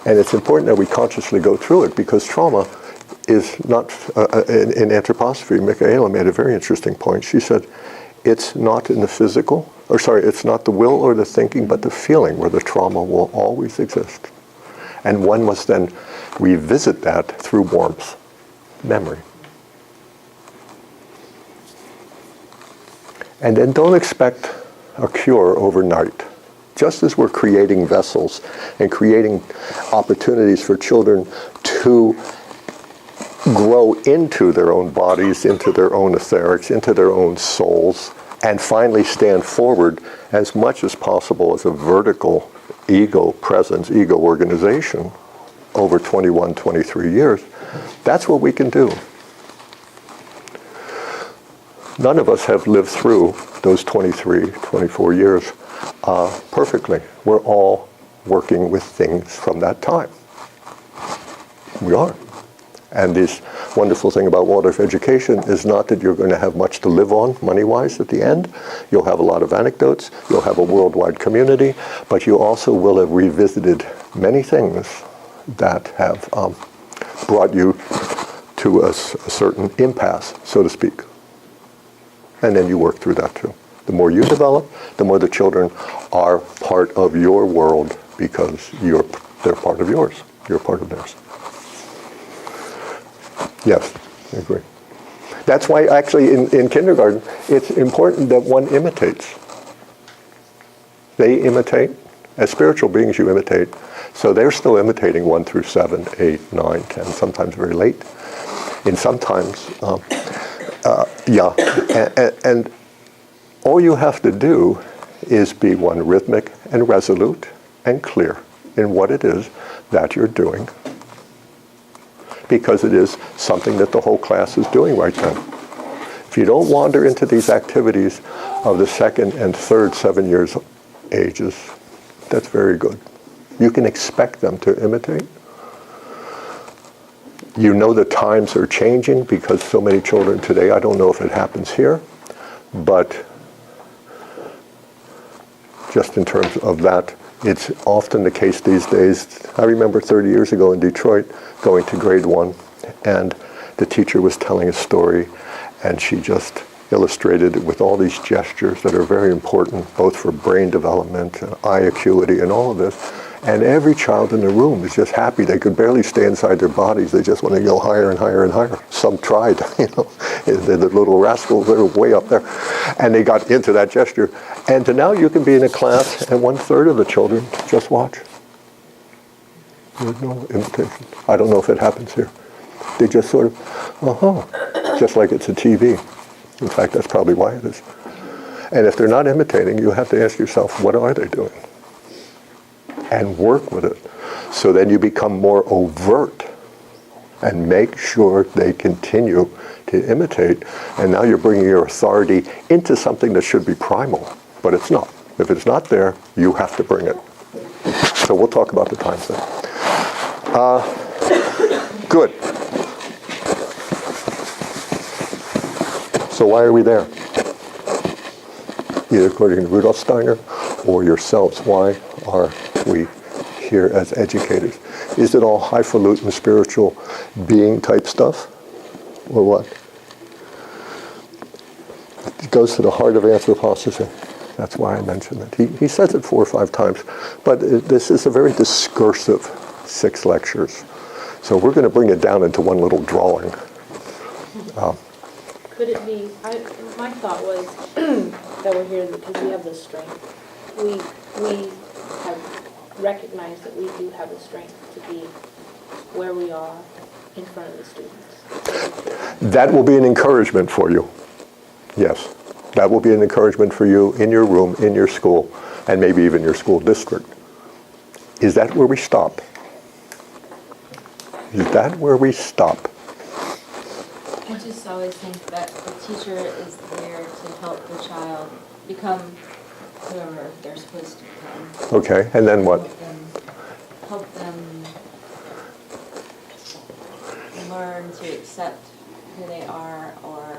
And it's important that we consciously go through it, because trauma is not, in anthroposophy, Michaela made a very interesting point. She said, it's not in the physical, it's not the will or the thinking, but the feeling where the trauma will always exist. And one must then revisit that through warmth, memory. And then don't expect a cure overnight. Just as we're creating vessels and creating opportunities for children to grow into their own bodies, into their own etherics, into their own souls, and finally stand forward as much as possible as a vertical ego presence, ego organization over 21, 23 years, that's what we can do. None of us have lived through those 23, 24 years perfectly. We're all working with things from that time. We are. And this wonderful thing about Waldorf education is not that you're going to have much to live on money-wise at the end. You'll have a lot of anecdotes. You'll have a worldwide community. But you also will have revisited many things that have brought you to a certain impasse, so to speak. And then you work through that too. The more you develop, the more the children are part of your world, because they're part of yours. You're part of theirs. Yes, I agree. That's why actually in kindergarten, it's important that one imitates. They imitate. As spiritual beings, you imitate. So they're still imitating 1 through 7, 8, 9, 10, sometimes very late. And sometimes, and all you have to do is be one, rhythmic and resolute and clear in what it is that you're doing, because it is something that the whole class is doing right then. If you don't wander into these activities of the 2nd and 3rd 7 years ages, that's very good. You can expect them to imitate. You know the times are changing, because so many children today, I don't know if it happens here, but just in terms of that, it's often the case these days. I remember 30 years ago in Detroit going to grade 1, and the teacher was telling a story, and she just illustrated it with all these gestures that are very important, both for brain development and eye acuity and all of this. And every child in the room is just happy. They could barely stay inside their bodies. They just want to go higher and higher and higher. Some tried, the little rascals, they're way up there. And they got into that gesture. And now you can be in a class and 1/3 of the children just watch. There's no imitation. I don't know if it happens here. They just sort of, just like it's a TV. In fact, that's probably why it is. And if they're not imitating, you have to ask yourself, what are they doing? And work with it. So then you become more overt and make sure they continue to imitate. And now you're bringing your authority into something that should be primal, but it's not. If it's not there, you have to bring it. So we'll talk about the times then. Good. So why are we there? Either according to Rudolf Steiner or yourselves, why are we here as educators? Is it all highfalutin spiritual being type stuff? Or what? It goes to the heart of anthroposophy. That's why I mentioned it. He says it 4 or 5 times, but this is a very discursive 6 lectures. So we're going to bring it down into one little drawing. Could it be, my thought was that we're here because we have the strength. We have recognized that we do have the strength to be where we are in front of the students. That will be an encouragement for you. Yes. That will be an encouragement for you in your room, in your school, and maybe even your school district. Is that where we stop? Is that where we stop? I just always think that the teacher is there to help the child become whoever they're supposed to become. Okay, and then what? Help them learn to accept who they are or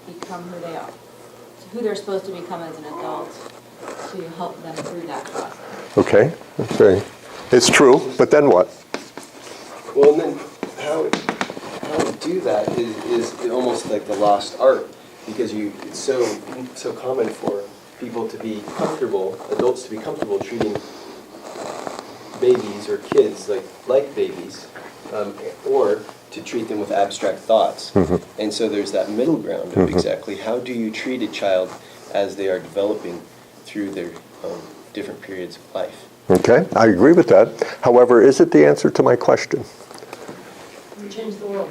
become who they are, who they're supposed to become as an adult, to help them through that process. Okay, okay. It's true, but then what? Well, and then how we do that is almost like the lost art, because it's so common for people to be comfortable, adults to be comfortable treating babies or kids like babies, or to treat them with abstract thoughts. Mm-hmm. And so there's that middle ground of exactly how do you treat a child as they are developing through their different periods of life. Okay, I agree with that. However, is it the answer to my question? To change the world.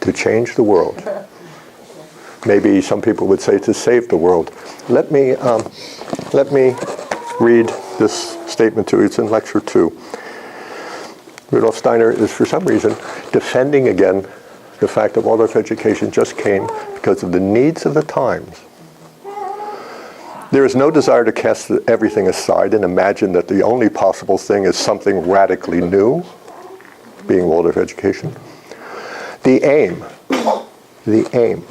To change the world. Maybe some people would say to save the world. Let me read this statement to you. It's in Lecture 2. Rudolf Steiner is, for some reason, defending again the fact that Waldorf education just came because of the needs of the times. There is no desire to cast everything aside and imagine that the only possible thing is something radically new, being Waldorf education. The aim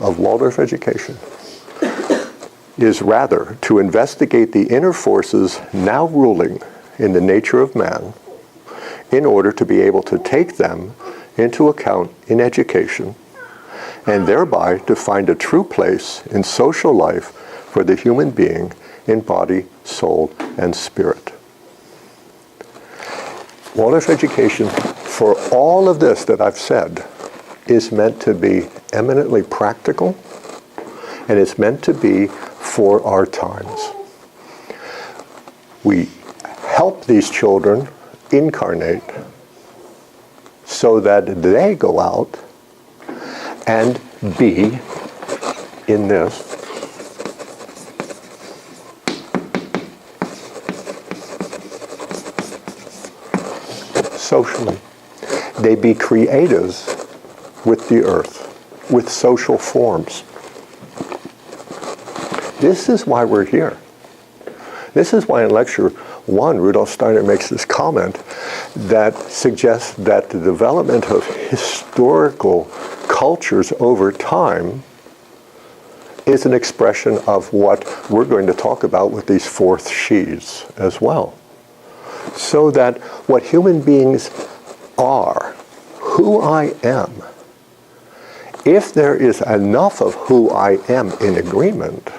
of Waldorf education is rather to investigate the inner forces now ruling in the nature of man in order to be able to take them into account in education and thereby to find a true place in social life for the human being in body, soul, and spirit. Waldorf education, for all of this that I've said, is meant to be eminently practical, and it's meant to be for our times. We help these children incarnate so that they go out and be in this socially. They be creatives with the earth, with social forms. This is why we're here. This is why in Lecture 1, Rudolf Steiner makes this comment that suggests that the development of historical cultures over time is an expression of what we're going to talk about with these fourth sheaths as well. So that what human beings are, who I am, if there is enough of who I am in agreement,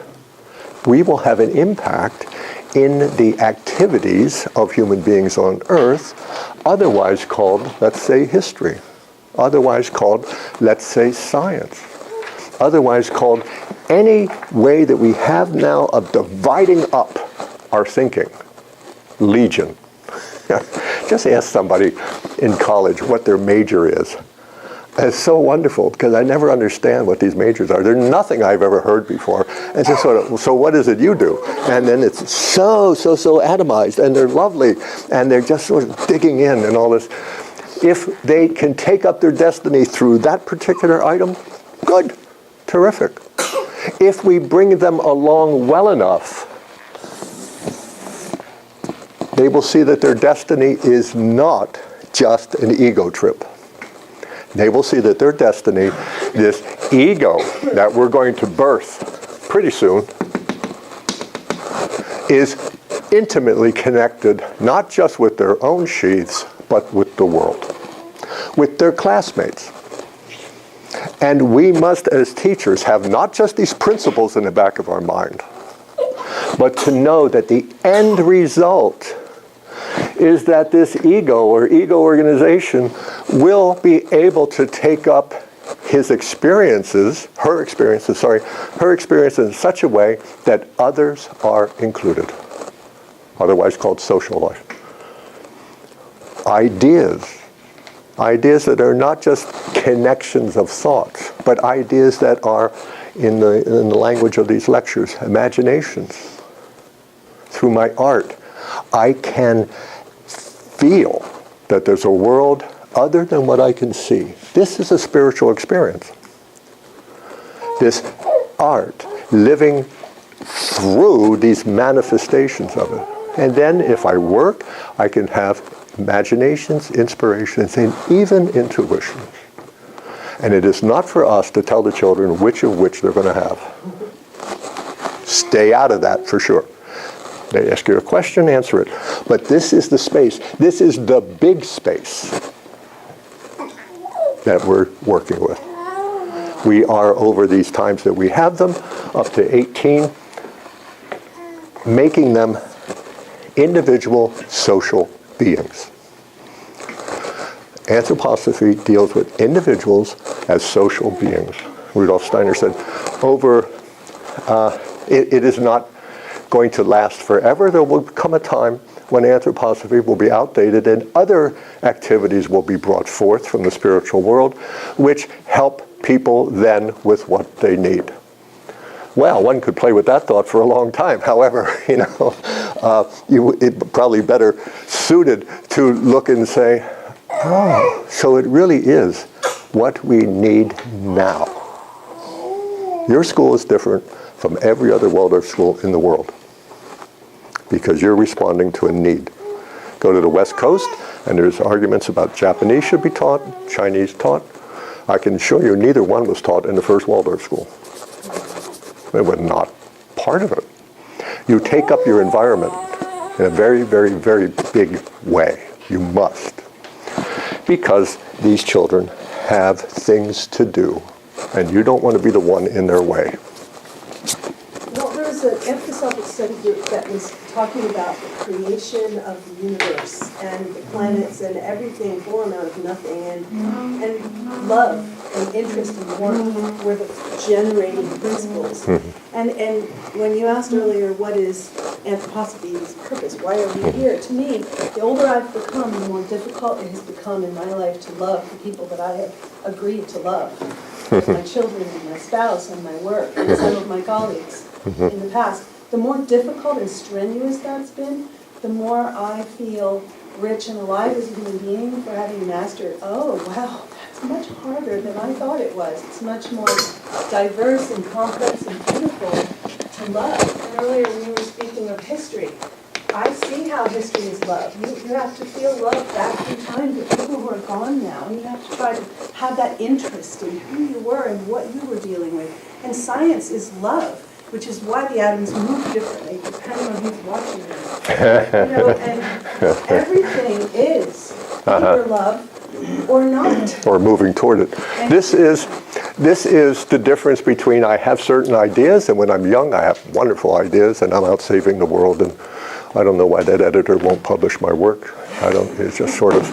we will have an impact in the activities of human beings on earth, otherwise called, let's say, history, otherwise called, let's say, science, otherwise called any way that we have now of dividing up our thinking. Legion. Just ask somebody in college what their major is. It's so wonderful because I never understand what these majors are. They're nothing I've ever heard before. And just sort of, so what is it you do? And then it's so atomized, and they're lovely, and they're just sort of digging in and all this. If they can take up their destiny through that particular item, good, terrific. If we bring them along well enough, they will see that their destiny is not just an ego trip. They will see that their destiny, this ego that we're going to birth pretty soon, is intimately connected not just with their own sheaths, but with the world, with their classmates. And we must, as teachers, have not just these principles in the back of our mind, but to know that the end result is that this ego or ego organization will be able to take up her experiences in such a way that others are included, otherwise called social life. Ideas that are not just connections of thoughts, but ideas that are, in the language of these lectures, imaginations. Through my art, I can feel that there's a world other than what I can see. This is a spiritual experience. This art, living through these manifestations of it. And then if I work, I can have imaginations, inspirations, and even intuitions. And it is not for us to tell the children which of which they're going to have. Stay out of that for sure. They ask you a question, answer it. But this is the space. This is the big space that we're working with. We are, over these times that we have them, up to 18, making them individual social beings. Anthroposophy deals with individuals as social beings. Rudolf Steiner said, it is not going to last forever. There will come a time when anthroposophy will be outdated and other activities will be brought forth from the spiritual world, which help people then with what they need. Well, one could play with that thought for a long time. However, it's probably better suited to look and say, oh, so it really is what we need now. Your school is different from every other Waldorf school in the world because you're responding to a need. Go to the West Coast, and there's arguments about Japanese should be taught, Chinese taught. I can show you neither one was taught in the first Waldorf school. They were not part of it. You take up your environment in a very, very, very big way. You must. Because these children have things to do, and you don't want to be the one in their way. Well, there was an anthroposophic study group that was talking about the creation of the universe and the planets and everything born out of nothing, and love and interest and warmth were the generating principles. And when you asked earlier, what is anthroposophy's purpose? Why are we here? To me, the older I've become, the more difficult it has become in my life to love the people that I have agreed to love. My children and my spouse and my work and some of my colleagues in the past. The more difficult and strenuous that's been, the more I feel rich and alive as a human being for having mastered, oh, wow, that's much harder than I thought it was. It's much more diverse and complex and beautiful to love. And earlier when you were speaking of history, I see how history is love. You have to feel love back through time for people who are gone now. You have to try to have that interest in who you were and what you were dealing with. And science is love, which is why the atoms move differently depending on who's watching them. And everything is either love or not. Or moving toward it. This is the difference between I have certain ideas, and when I'm young I have wonderful ideas and I'm out saving the world, and I don't know why that editor won't publish my work. It's just sort of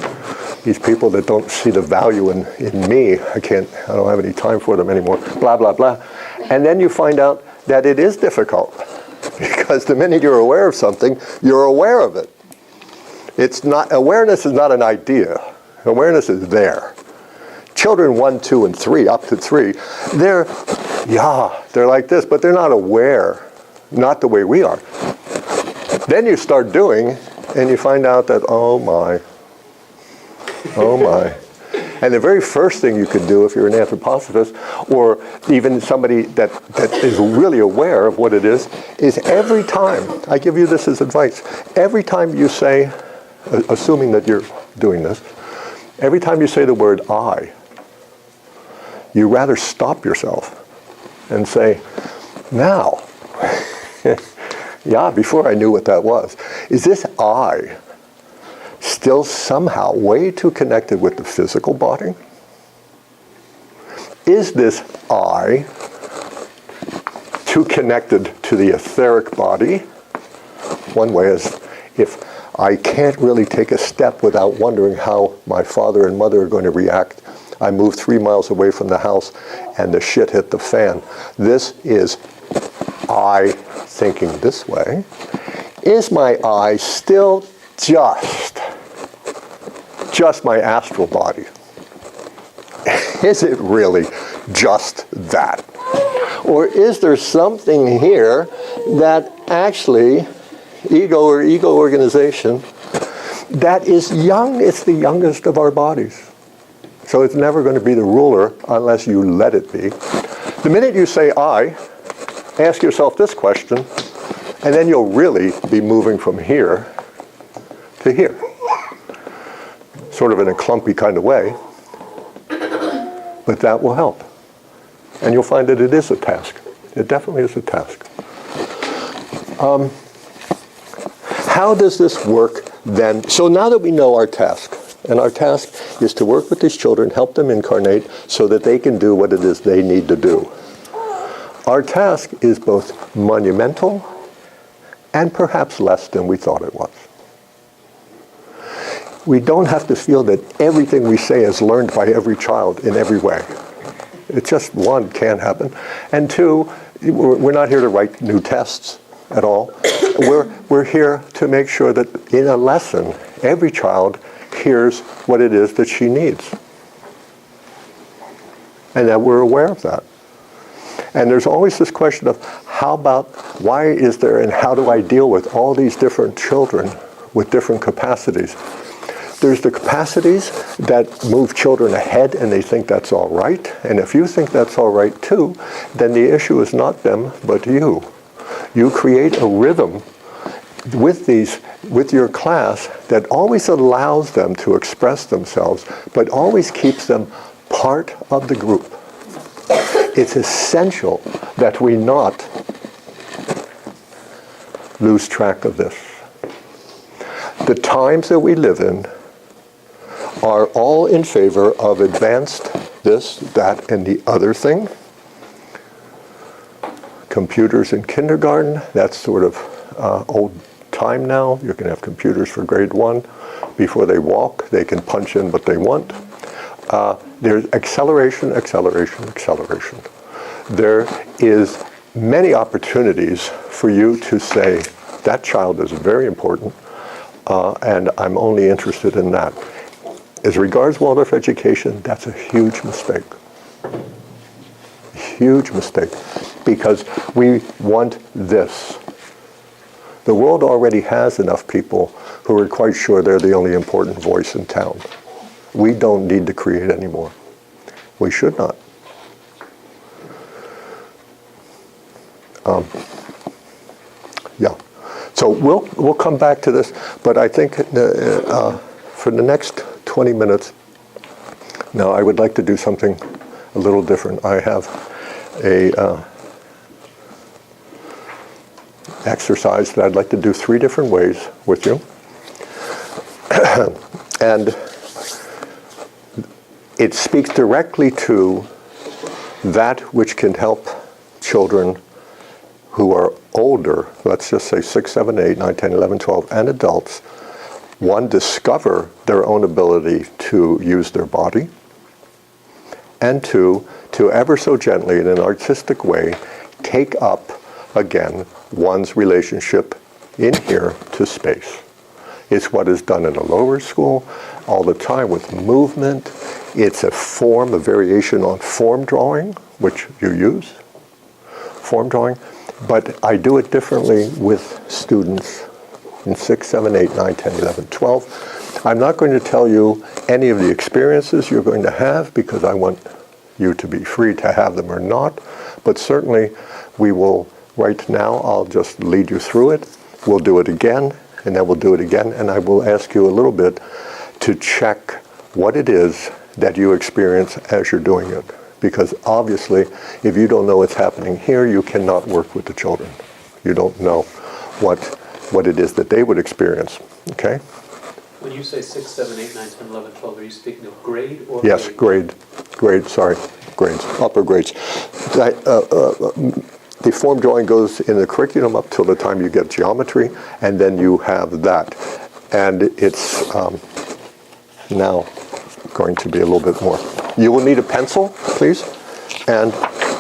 these people that don't see the value in me. I don't have any time for them anymore, blah, blah, blah. And then you find out that it is difficult because the minute you're aware of something, you're aware of it. Awareness is not an idea. Awareness is there. Children 1, 2, and 3, up to 3, they're like this, but they're not aware, not the way we are. Then you start doing, and you find out that, oh my. And the very first thing you could do if you're an anthroposophist, or even somebody that is really aware of what it is every time, I give you this as advice, every time you say, assuming that you're doing this, every time you say the word I, you rather stop yourself and say, now, before I knew what that was, is this I still somehow way too connected with the physical body? Is this I too connected to the etheric body? One way is if I can't really take a step without wondering how my father and mother are going to react. I moved 3 miles away from the house and the shit hit the fan. This is I thinking this way. Is my I still just my astral body? Is it really just that? Or is there something here that actually ego or ego organization that is young. It's the youngest of our bodies. So it's never going to be the ruler unless you let it be. The minute you say I, ask yourself this question, and then you'll really be moving from here to here. Sort of in a clumpy kind of way. But that will help. And you'll find that it is a task. It definitely is a task. How does this work then? So now that we know our task, and our task is to work with these children, help them incarnate so that they can do what it is they need to do. Our task is both monumental and perhaps less than we thought it was. We don't have to feel that everything we say is learned by every child in every way. It's just, one, can't happen. And two, we're not here to write new tests at all. We're here to make sure that in a lesson, every child hears what it is that she needs. And that we're aware of that. And there's always this question of how about, why is there, and how do I deal with all these different children with different capacities? There's the capacities that move children ahead and they think that's all right. And if you think that's all right too, then the issue is not them, but you. You create a rhythm with your class that always allows them to express themselves, but always keeps them part of the group. It's essential that we not lose track of this. The times that we live in are all in favor of advanced this, that, and the other thing. Computers in kindergarten, that's sort of old time now. You can have computers for grade 1. Before they walk, they can punch in what they want. There's acceleration, acceleration, acceleration. There is many opportunities for you to say, that child is very important, and I'm only interested in that. As regards Waldorf education, that's a huge mistake. Huge mistake, because we want this. The world already has enough people who are quite sure they're the only important voice in town. We don't need to create any more. We should not. Yeah. So we'll come back to this, but I think for the next 20 minutes, now I would like to do something a little different. I have a exercise that I'd like to do 3 different ways with you. And it speaks directly to that which can help children who are older, let's just say 6, 7, 8, 9, 10, 11, 12, and adults, one, discover their own ability to use their body, and two, to ever so gently, in an artistic way, take up again one's relationship in here to space. It's what is done in a lower school all the time with movement. It's a form, a variation on form drawing, which you use, form drawing. But I do it differently with students in 6, 7, 8, 9, 10, 11, 12. I'm not going to tell you any of the experiences you're going to have because I want you to be free to have them or not. But certainly we will, right now, I'll just lead you through it. We'll do it again, and then we'll do it again. And I will ask you a little bit to check what it is that you experience as you're doing it. Because obviously, if you don't know what's happening here, you cannot work with the children. You don't know what it is that they would experience, okay? When you say 6, 7, 8, 9, 10, 11, 12, are you speaking of grade or Yes, grades, upper grades. The form drawing goes in the curriculum up till the time you get geometry, and then you have that. And it's now going to be a little bit more. You will need a pencil, please. And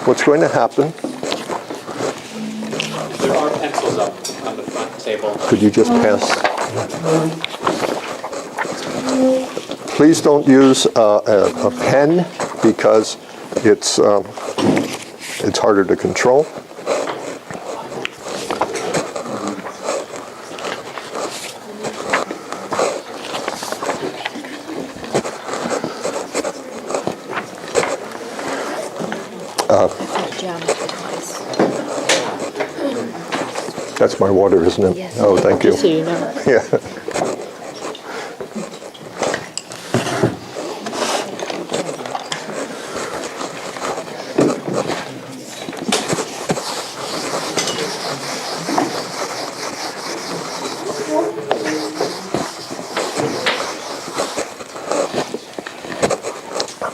what's going to happen... There are pencils up on the front table. Could you just pass? Please don't use a pen because it's harder to control. geometry-wise. That's my water, isn't it? Yes. Oh, thank you. Just so you know. Yeah.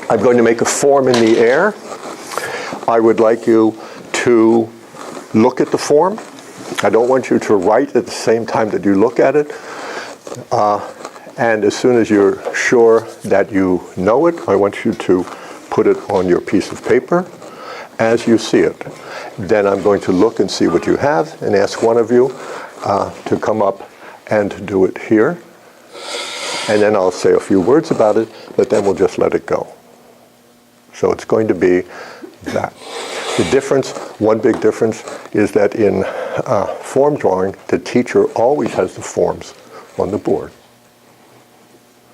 I'm going to make a form in the air. I would like you to look at the form. I don't want you to write at the same time that you look at it. And as soon as you're sure that you know it, I want you to put it on your piece of paper as you see it. Then I'm going to look and see what you have and ask one of you to come up and do it here. And then I'll say a few words about it, but then we'll just let it go. So it's going to be that. The difference, one big difference, is that in form drawing, the teacher always has the forms on the board,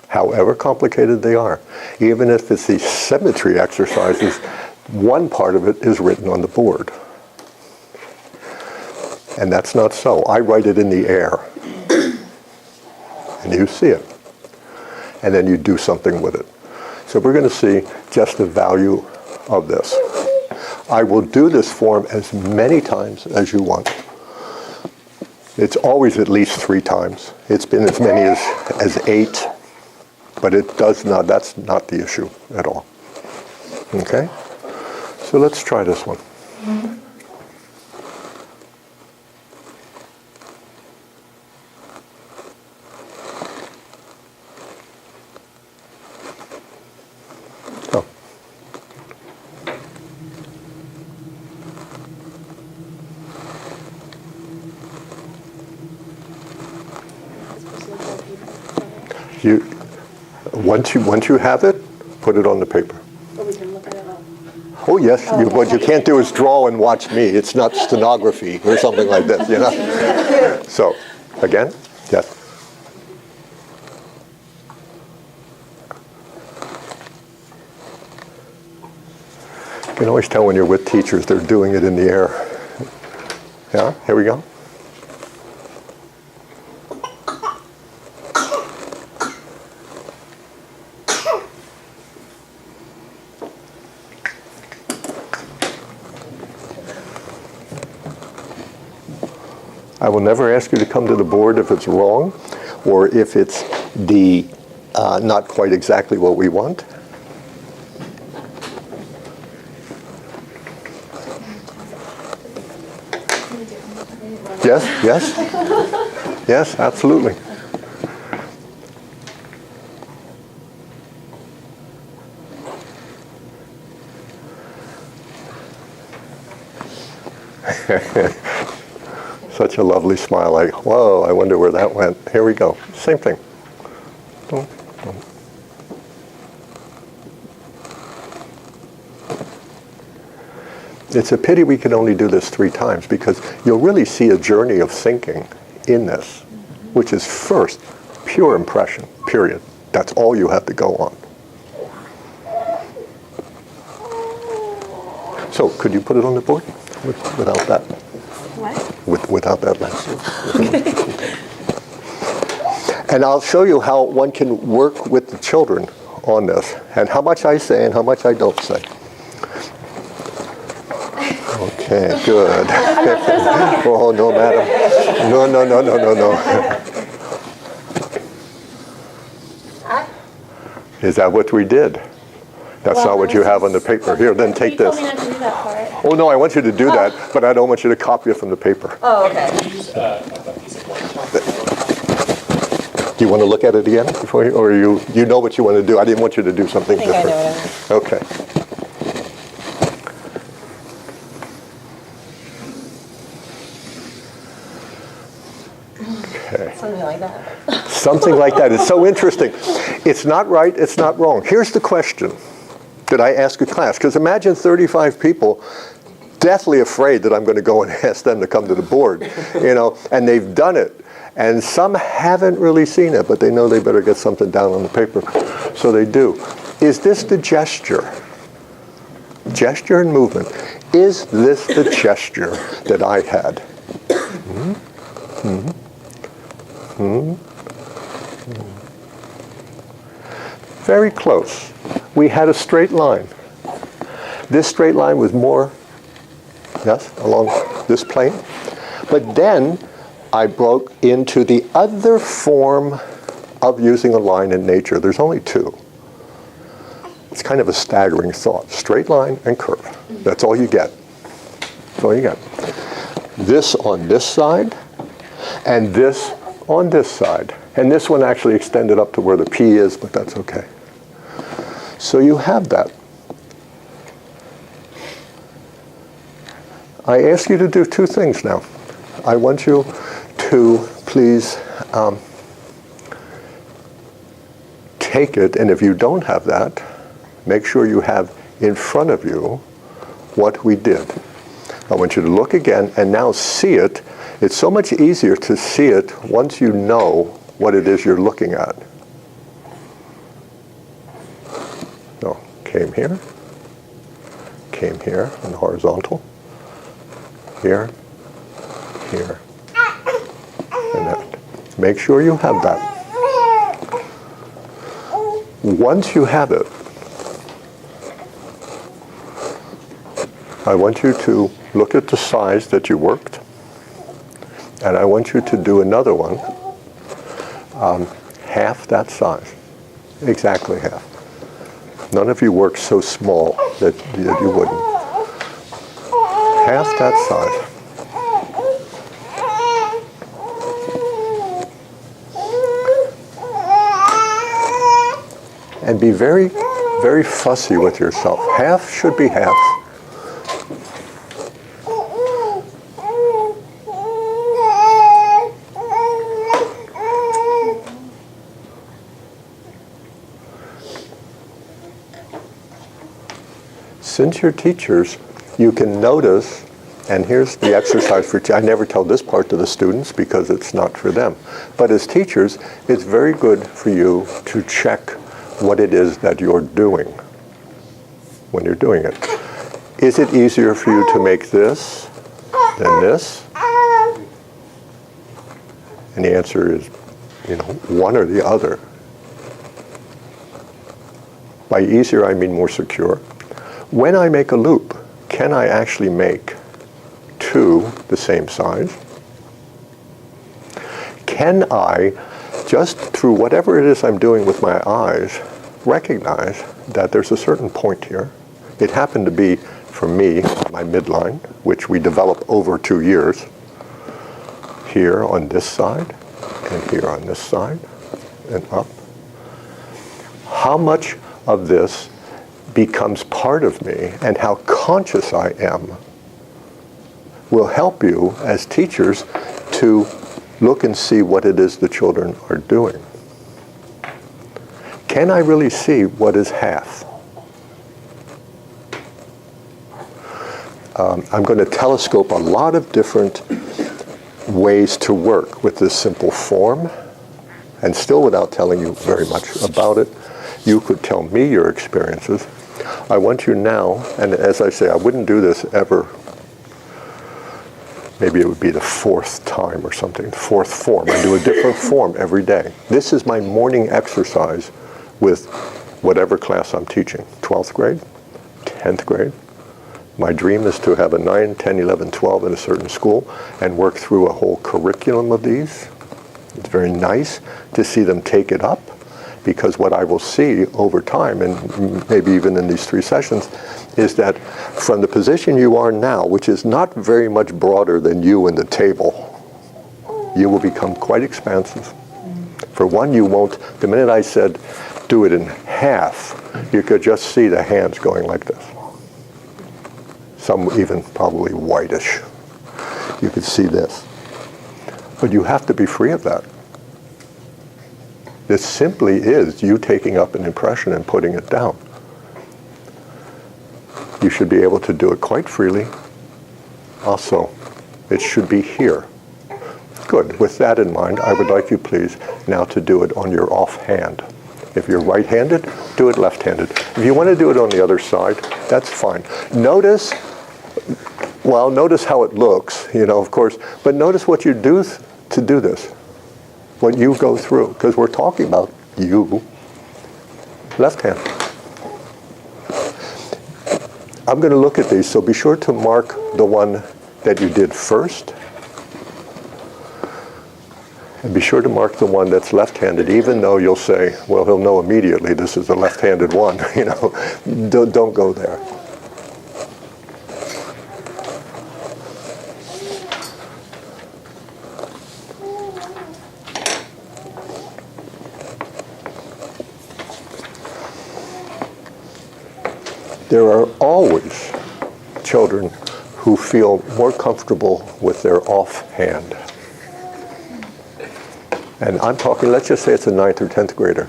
however complicated they are. Even if it's these symmetry exercises, one part of it is written on the board. And that's not so. I write it in the air, and you see it. And then you do something with it. So we're going to see just the value of this. I will do this form as many times as you want. It's always at least 3 times. It's been as many as 8, but it does not, that's not the issue at all. Okay? So let's try this one. Oh. Once you have it, put it on the paper. Or we can look at it all. Oh yes, what you can't do is draw and watch me. It's not stenography or something like this, you know. So, again, yes. You can always tell when you're with teachers, they're doing it in the air. Yeah, here we go. I will never ask you to come to the board if it's wrong or if it's the not quite exactly what we want. Yes, yes, yes, absolutely. Such a lovely smile, like, whoa, I wonder where that went. Here we go, same thing. Boom, boom. It's a pity we can only do this 3 times because you'll really see a journey of thinking in this, which is first pure impression, period. That's all you have to go on. So, could you put it on the board without that? What? Without that last. And I'll show you how one can work with the children on this, and how much I say and how much I don't say. Okay, good. Oh, no, madam. No, no, no, no, no, no. Is that what we did? That's not what you have on the paper. Here, then take this. You told me not to do that part. Oh, no, I want you to do that, but I don't want you to copy it from the paper. Oh, okay. Do you want to look at it again before you, or you know what you want to do? I didn't want you to do something different. I know what I Okay. Okay. Something like that. Something like that. It's so interesting. It's not right, it's not wrong. Here's the question that I ask a class, because imagine 35 people deathly afraid that I'm going to go and ask them to come to the board, you know, and they've done it. And some haven't really seen it, but they know they better get something down on the paper. So they do. Is this the gesture? Gesture and movement. Is this the gesture that I had? Very close. We had a straight line. This straight line was more, yes, along this plane. But then I broke into the other form of using a line in nature. There's only two. It's kind of a staggering thought. Straight line and curve. That's all you get. That's all you get. This on this side, and this on this side. And this one actually extended up to where the P is, but that's okay. So you have that. I ask you to do two things now. I want you to please take it, and if you don't have that, make sure you have in front of you what we did. I want you to look again and now see it. It's so much easier to see it once you know what it is you're looking at. So, came here on the horizontal, here, here, and that. Make sure you have that. Once you have it, I want you to look at the size that you worked, and I want you to do another one, half that size, exactly half. None of you work so small that you wouldn't. Half that size. And be very, very fussy with yourself. Half should be half. Since you're teachers, you can notice, and here's the exercise for I never tell this part to the students because it's not for them. But as teachers, it's very good for you to check what it is that you're doing when you're doing it. Is it easier for you to make this than this? And the answer is, one or the other. By easier, I mean more secure. When I make a loop, can I actually make two the same size? Can I, just through whatever it is I'm doing with my eyes, recognize that there's a certain point here? It happened to be, for me, my midline, which we develop over 2 years, here on this side, and here on this side, and up. How much of this becomes part of me, and how conscious I am will help you as teachers to look and see what it is the children are doing. Can I really see what is half? I'm going to telescope a lot of different ways to work with this simple form, and still without telling you very much about it, you could tell me your experiences. I want you now, and as I say, I wouldn't do this ever. Maybe it would be the fourth time or something, the fourth form. I do a different form every day. This is my morning exercise with whatever class I'm teaching, 12th grade, 10th grade. My dream is to have a 9, 10, 11, 12 in a certain school and work through a whole curriculum of these. It's very nice to see them take it up, because what I will see over time, and maybe even in these 3 sessions, is that from the position you are now, which is not very much broader than you in the table, you will become quite expansive. For one, you won't, the minute I said do it in half, you could just see the hands going like this. Some even probably whitish. You could see this. But you have to be free of that. This simply is you taking up an impression and putting it down. You should be able to do it quite freely. Also, it should be here. Good. With that in mind, I would like you, please, now to do it on your offhand. If you're right-handed, do it left-handed. If you want to do it on the other side, that's fine. Notice Well, notice how it looks, of course, but notice what you do to do this, what you go through, because we're talking about you. Left hand. I'm going to look at these, so be sure to mark the one that you did first. And be sure to mark the one that's left-handed, even though you'll say, well, he'll know immediately this is the left-handed one. Don't go there. There are always children who feel more comfortable with their offhand. And I'm talking, let's just say it's a 9th or 10th grader,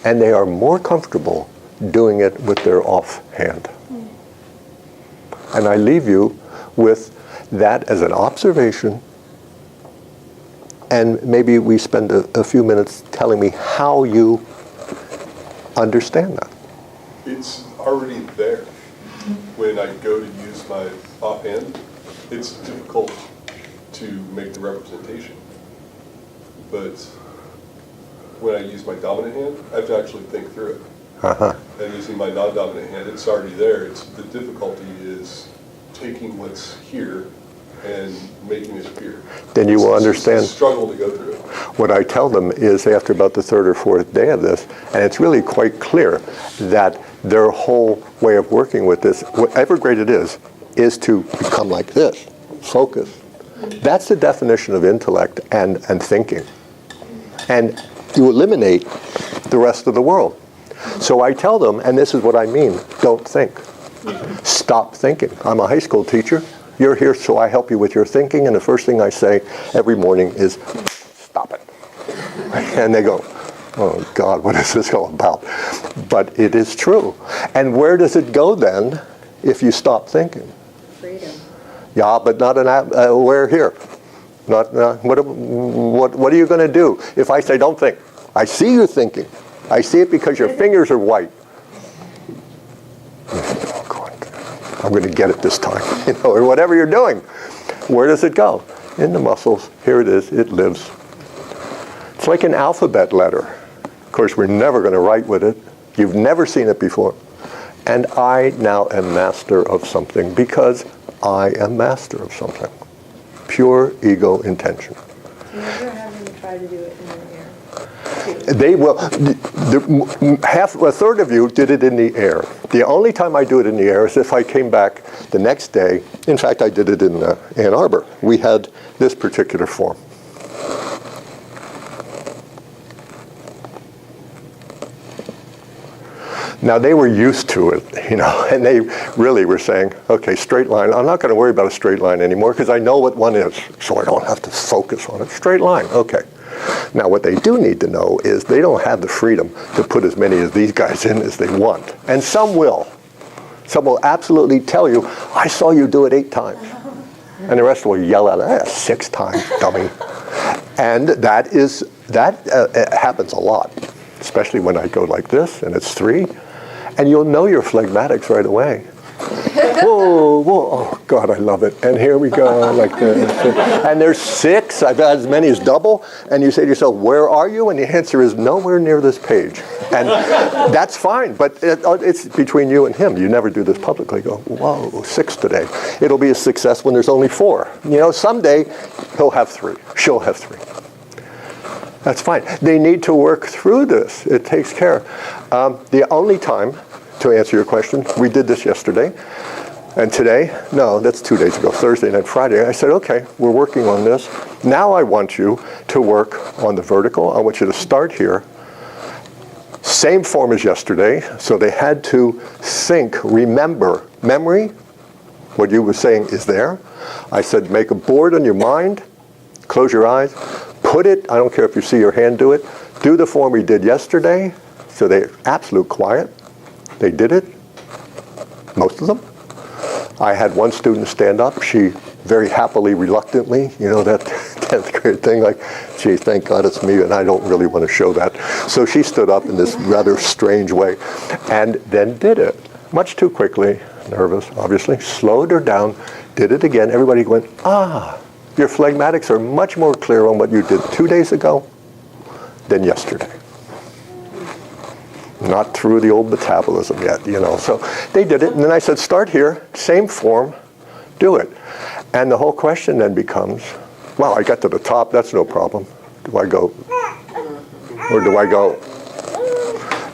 and they are more comfortable doing it with their offhand. And I leave you with that as an observation, and maybe we spend a few minutes telling me how you understand that. It's already there. When I go to use my offhand, it's difficult to make the representation. But when I use my dominant hand, I have to actually think through it. Uh-huh. And using my non-dominant hand, it's already there. The difficulty is taking what's here and making it appear. Then you will understand. It's a struggle to go through it. What I tell them is after about the 3rd or 4th day of this, and it's really quite clear that their whole way of working with this, whatever grade it is to become like this, focus. That's the definition of intellect and thinking. And you eliminate the rest of the world. So I tell them, and this is what I mean, don't think. Stop thinking. I'm a high school teacher. You're here so I help you with your thinking, and the first thing I say every morning is, stop it. And they go, oh God, what is this all about? But it is true. And where does it go then if you stop thinking? Freedom. Yeah, but not where here? Not what are you going to do if I say don't think? I see you thinking. I see it because your fingers are white. Oh God, I'm going to get it this time, or whatever you're doing. Where does it go? In the muscles. Here it is. It lives. It's like an alphabet letter. Of course, we're never going to write with it. You've never seen it before. And I now am master of something because I am master of something. Pure ego intention. Never have them try to do it in the air. They will. A third of you did it in the air. The only time I do it in the air is if I came back the next day. In fact, I did it in Ann Arbor. We had this particular form. Now, they were used to it, and they really were saying, okay, straight line. I'm not going to worry about a straight line anymore because I know what one is, so I don't have to focus on it. Straight line, okay. Now, what they do need to know is they don't have the freedom to put as many of these guys in as they want. And some will. Some will absolutely tell you, I saw you do it 8 times. And the rest will yell at 6 times, dummy. And that happens a lot, especially when I go like this and it's 3. And you'll know your phlegmatics right away. Whoa, oh God, I love it. And here we go, like this. And there's 6, I've had as many as double. And you say to yourself, where are you? And the answer is nowhere near this page. And that's fine, but it's between you and him. You never do this publicly. Go, whoa, 6 today. It'll be a success when there's only 4. Someday he'll have 3, she'll have 3. That's fine. They need to work through this. It takes care. The only time, to answer your question, we did this yesterday. And today, no, that's 2 days ago, Thursday and Friday, I said, okay, we're working on this. Now I want you to work on the vertical. I want you to start here. Same form as yesterday. So they had to think, remember. Memory, what you were saying is there. I said, make a board on your mind. Close your eyes. Put it, I don't care if you see your hand do it, do the form we did yesterday, so they're absolute quiet. They did it, most of them. I had one student stand up, she very happily, reluctantly, that 10th grade thing, like, gee, thank God it's me, and I don't really want to show that. So she stood up in this rather strange way, and then did it, much too quickly, nervous, obviously, slowed her down, did it again. Everybody went, your phlegmatics are much more clear on what you did 2 days ago than yesterday. Not through the old metabolism yet, So they did it, and then I said, start here, same form, do it. And the whole question then becomes, well, I got to the top, that's no problem. Do I go, or do I go?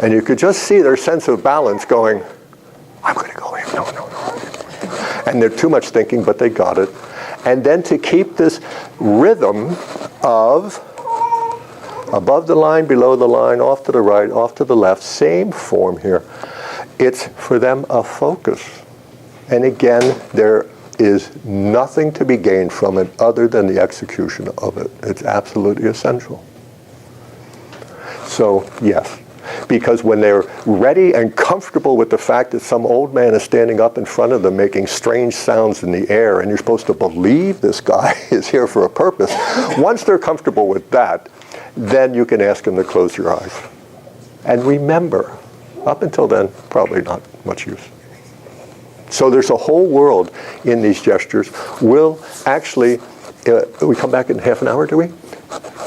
And you could just see their sense of balance going, I'm going to go here, no. And they're too much thinking, but they got it. And then to keep this rhythm of above the line, below the line, off to the right, off to the left, same form here. It's for them a focus. And again, there is nothing to be gained from it other than the execution of it. It's absolutely essential. So, yes. Because when they're ready and comfortable with the fact that some old man is standing up in front of them making strange sounds in the air, and you're supposed to believe this guy is here for a purpose, once they're comfortable with that, then you can ask them to close your eyes. And remember, up until then, probably not much use. So there's a whole world in these gestures. We'll actually, we come back in half an hour, do we?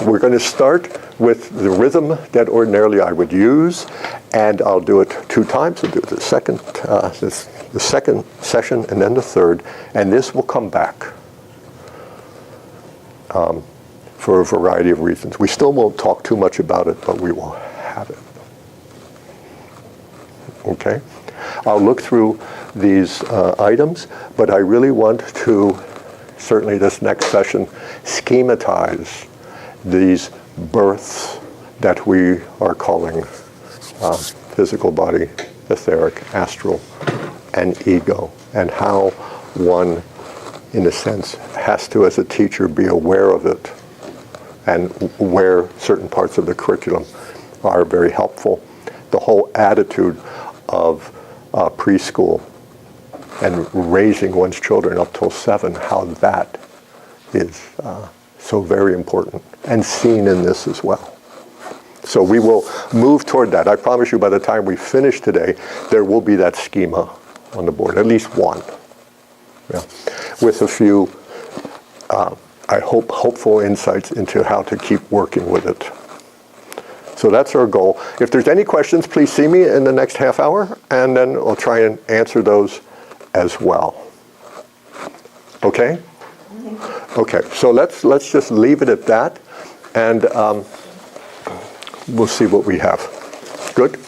We're going to start with the rhythm that ordinarily I would use, and I'll do it 2 times. I'll do the second session and then the third, and this will come back for a variety of reasons. We still won't talk too much about it, but we will have it. Okay? I'll look through these items, but I really want to, certainly this next session, schematize these births that we are calling physical body, etheric, astral, and ego, and how one, in a sense, has to, as a teacher, be aware of it, and where certain parts of the curriculum are very helpful. The whole attitude of preschool and raising one's children up till 7, how that is so very important, and seen in this as well. So we will move toward that. I promise you by the time we finish today, there will be that schema on the board, at least one. Yeah. With a few, I hope, hopeful insights into how to keep working with it. So that's our goal. If there's any questions, please see me in the next half hour, and then I'll try and answer those as well. Okay? Okay, so let's just leave it at that, and we'll see what we have. Good?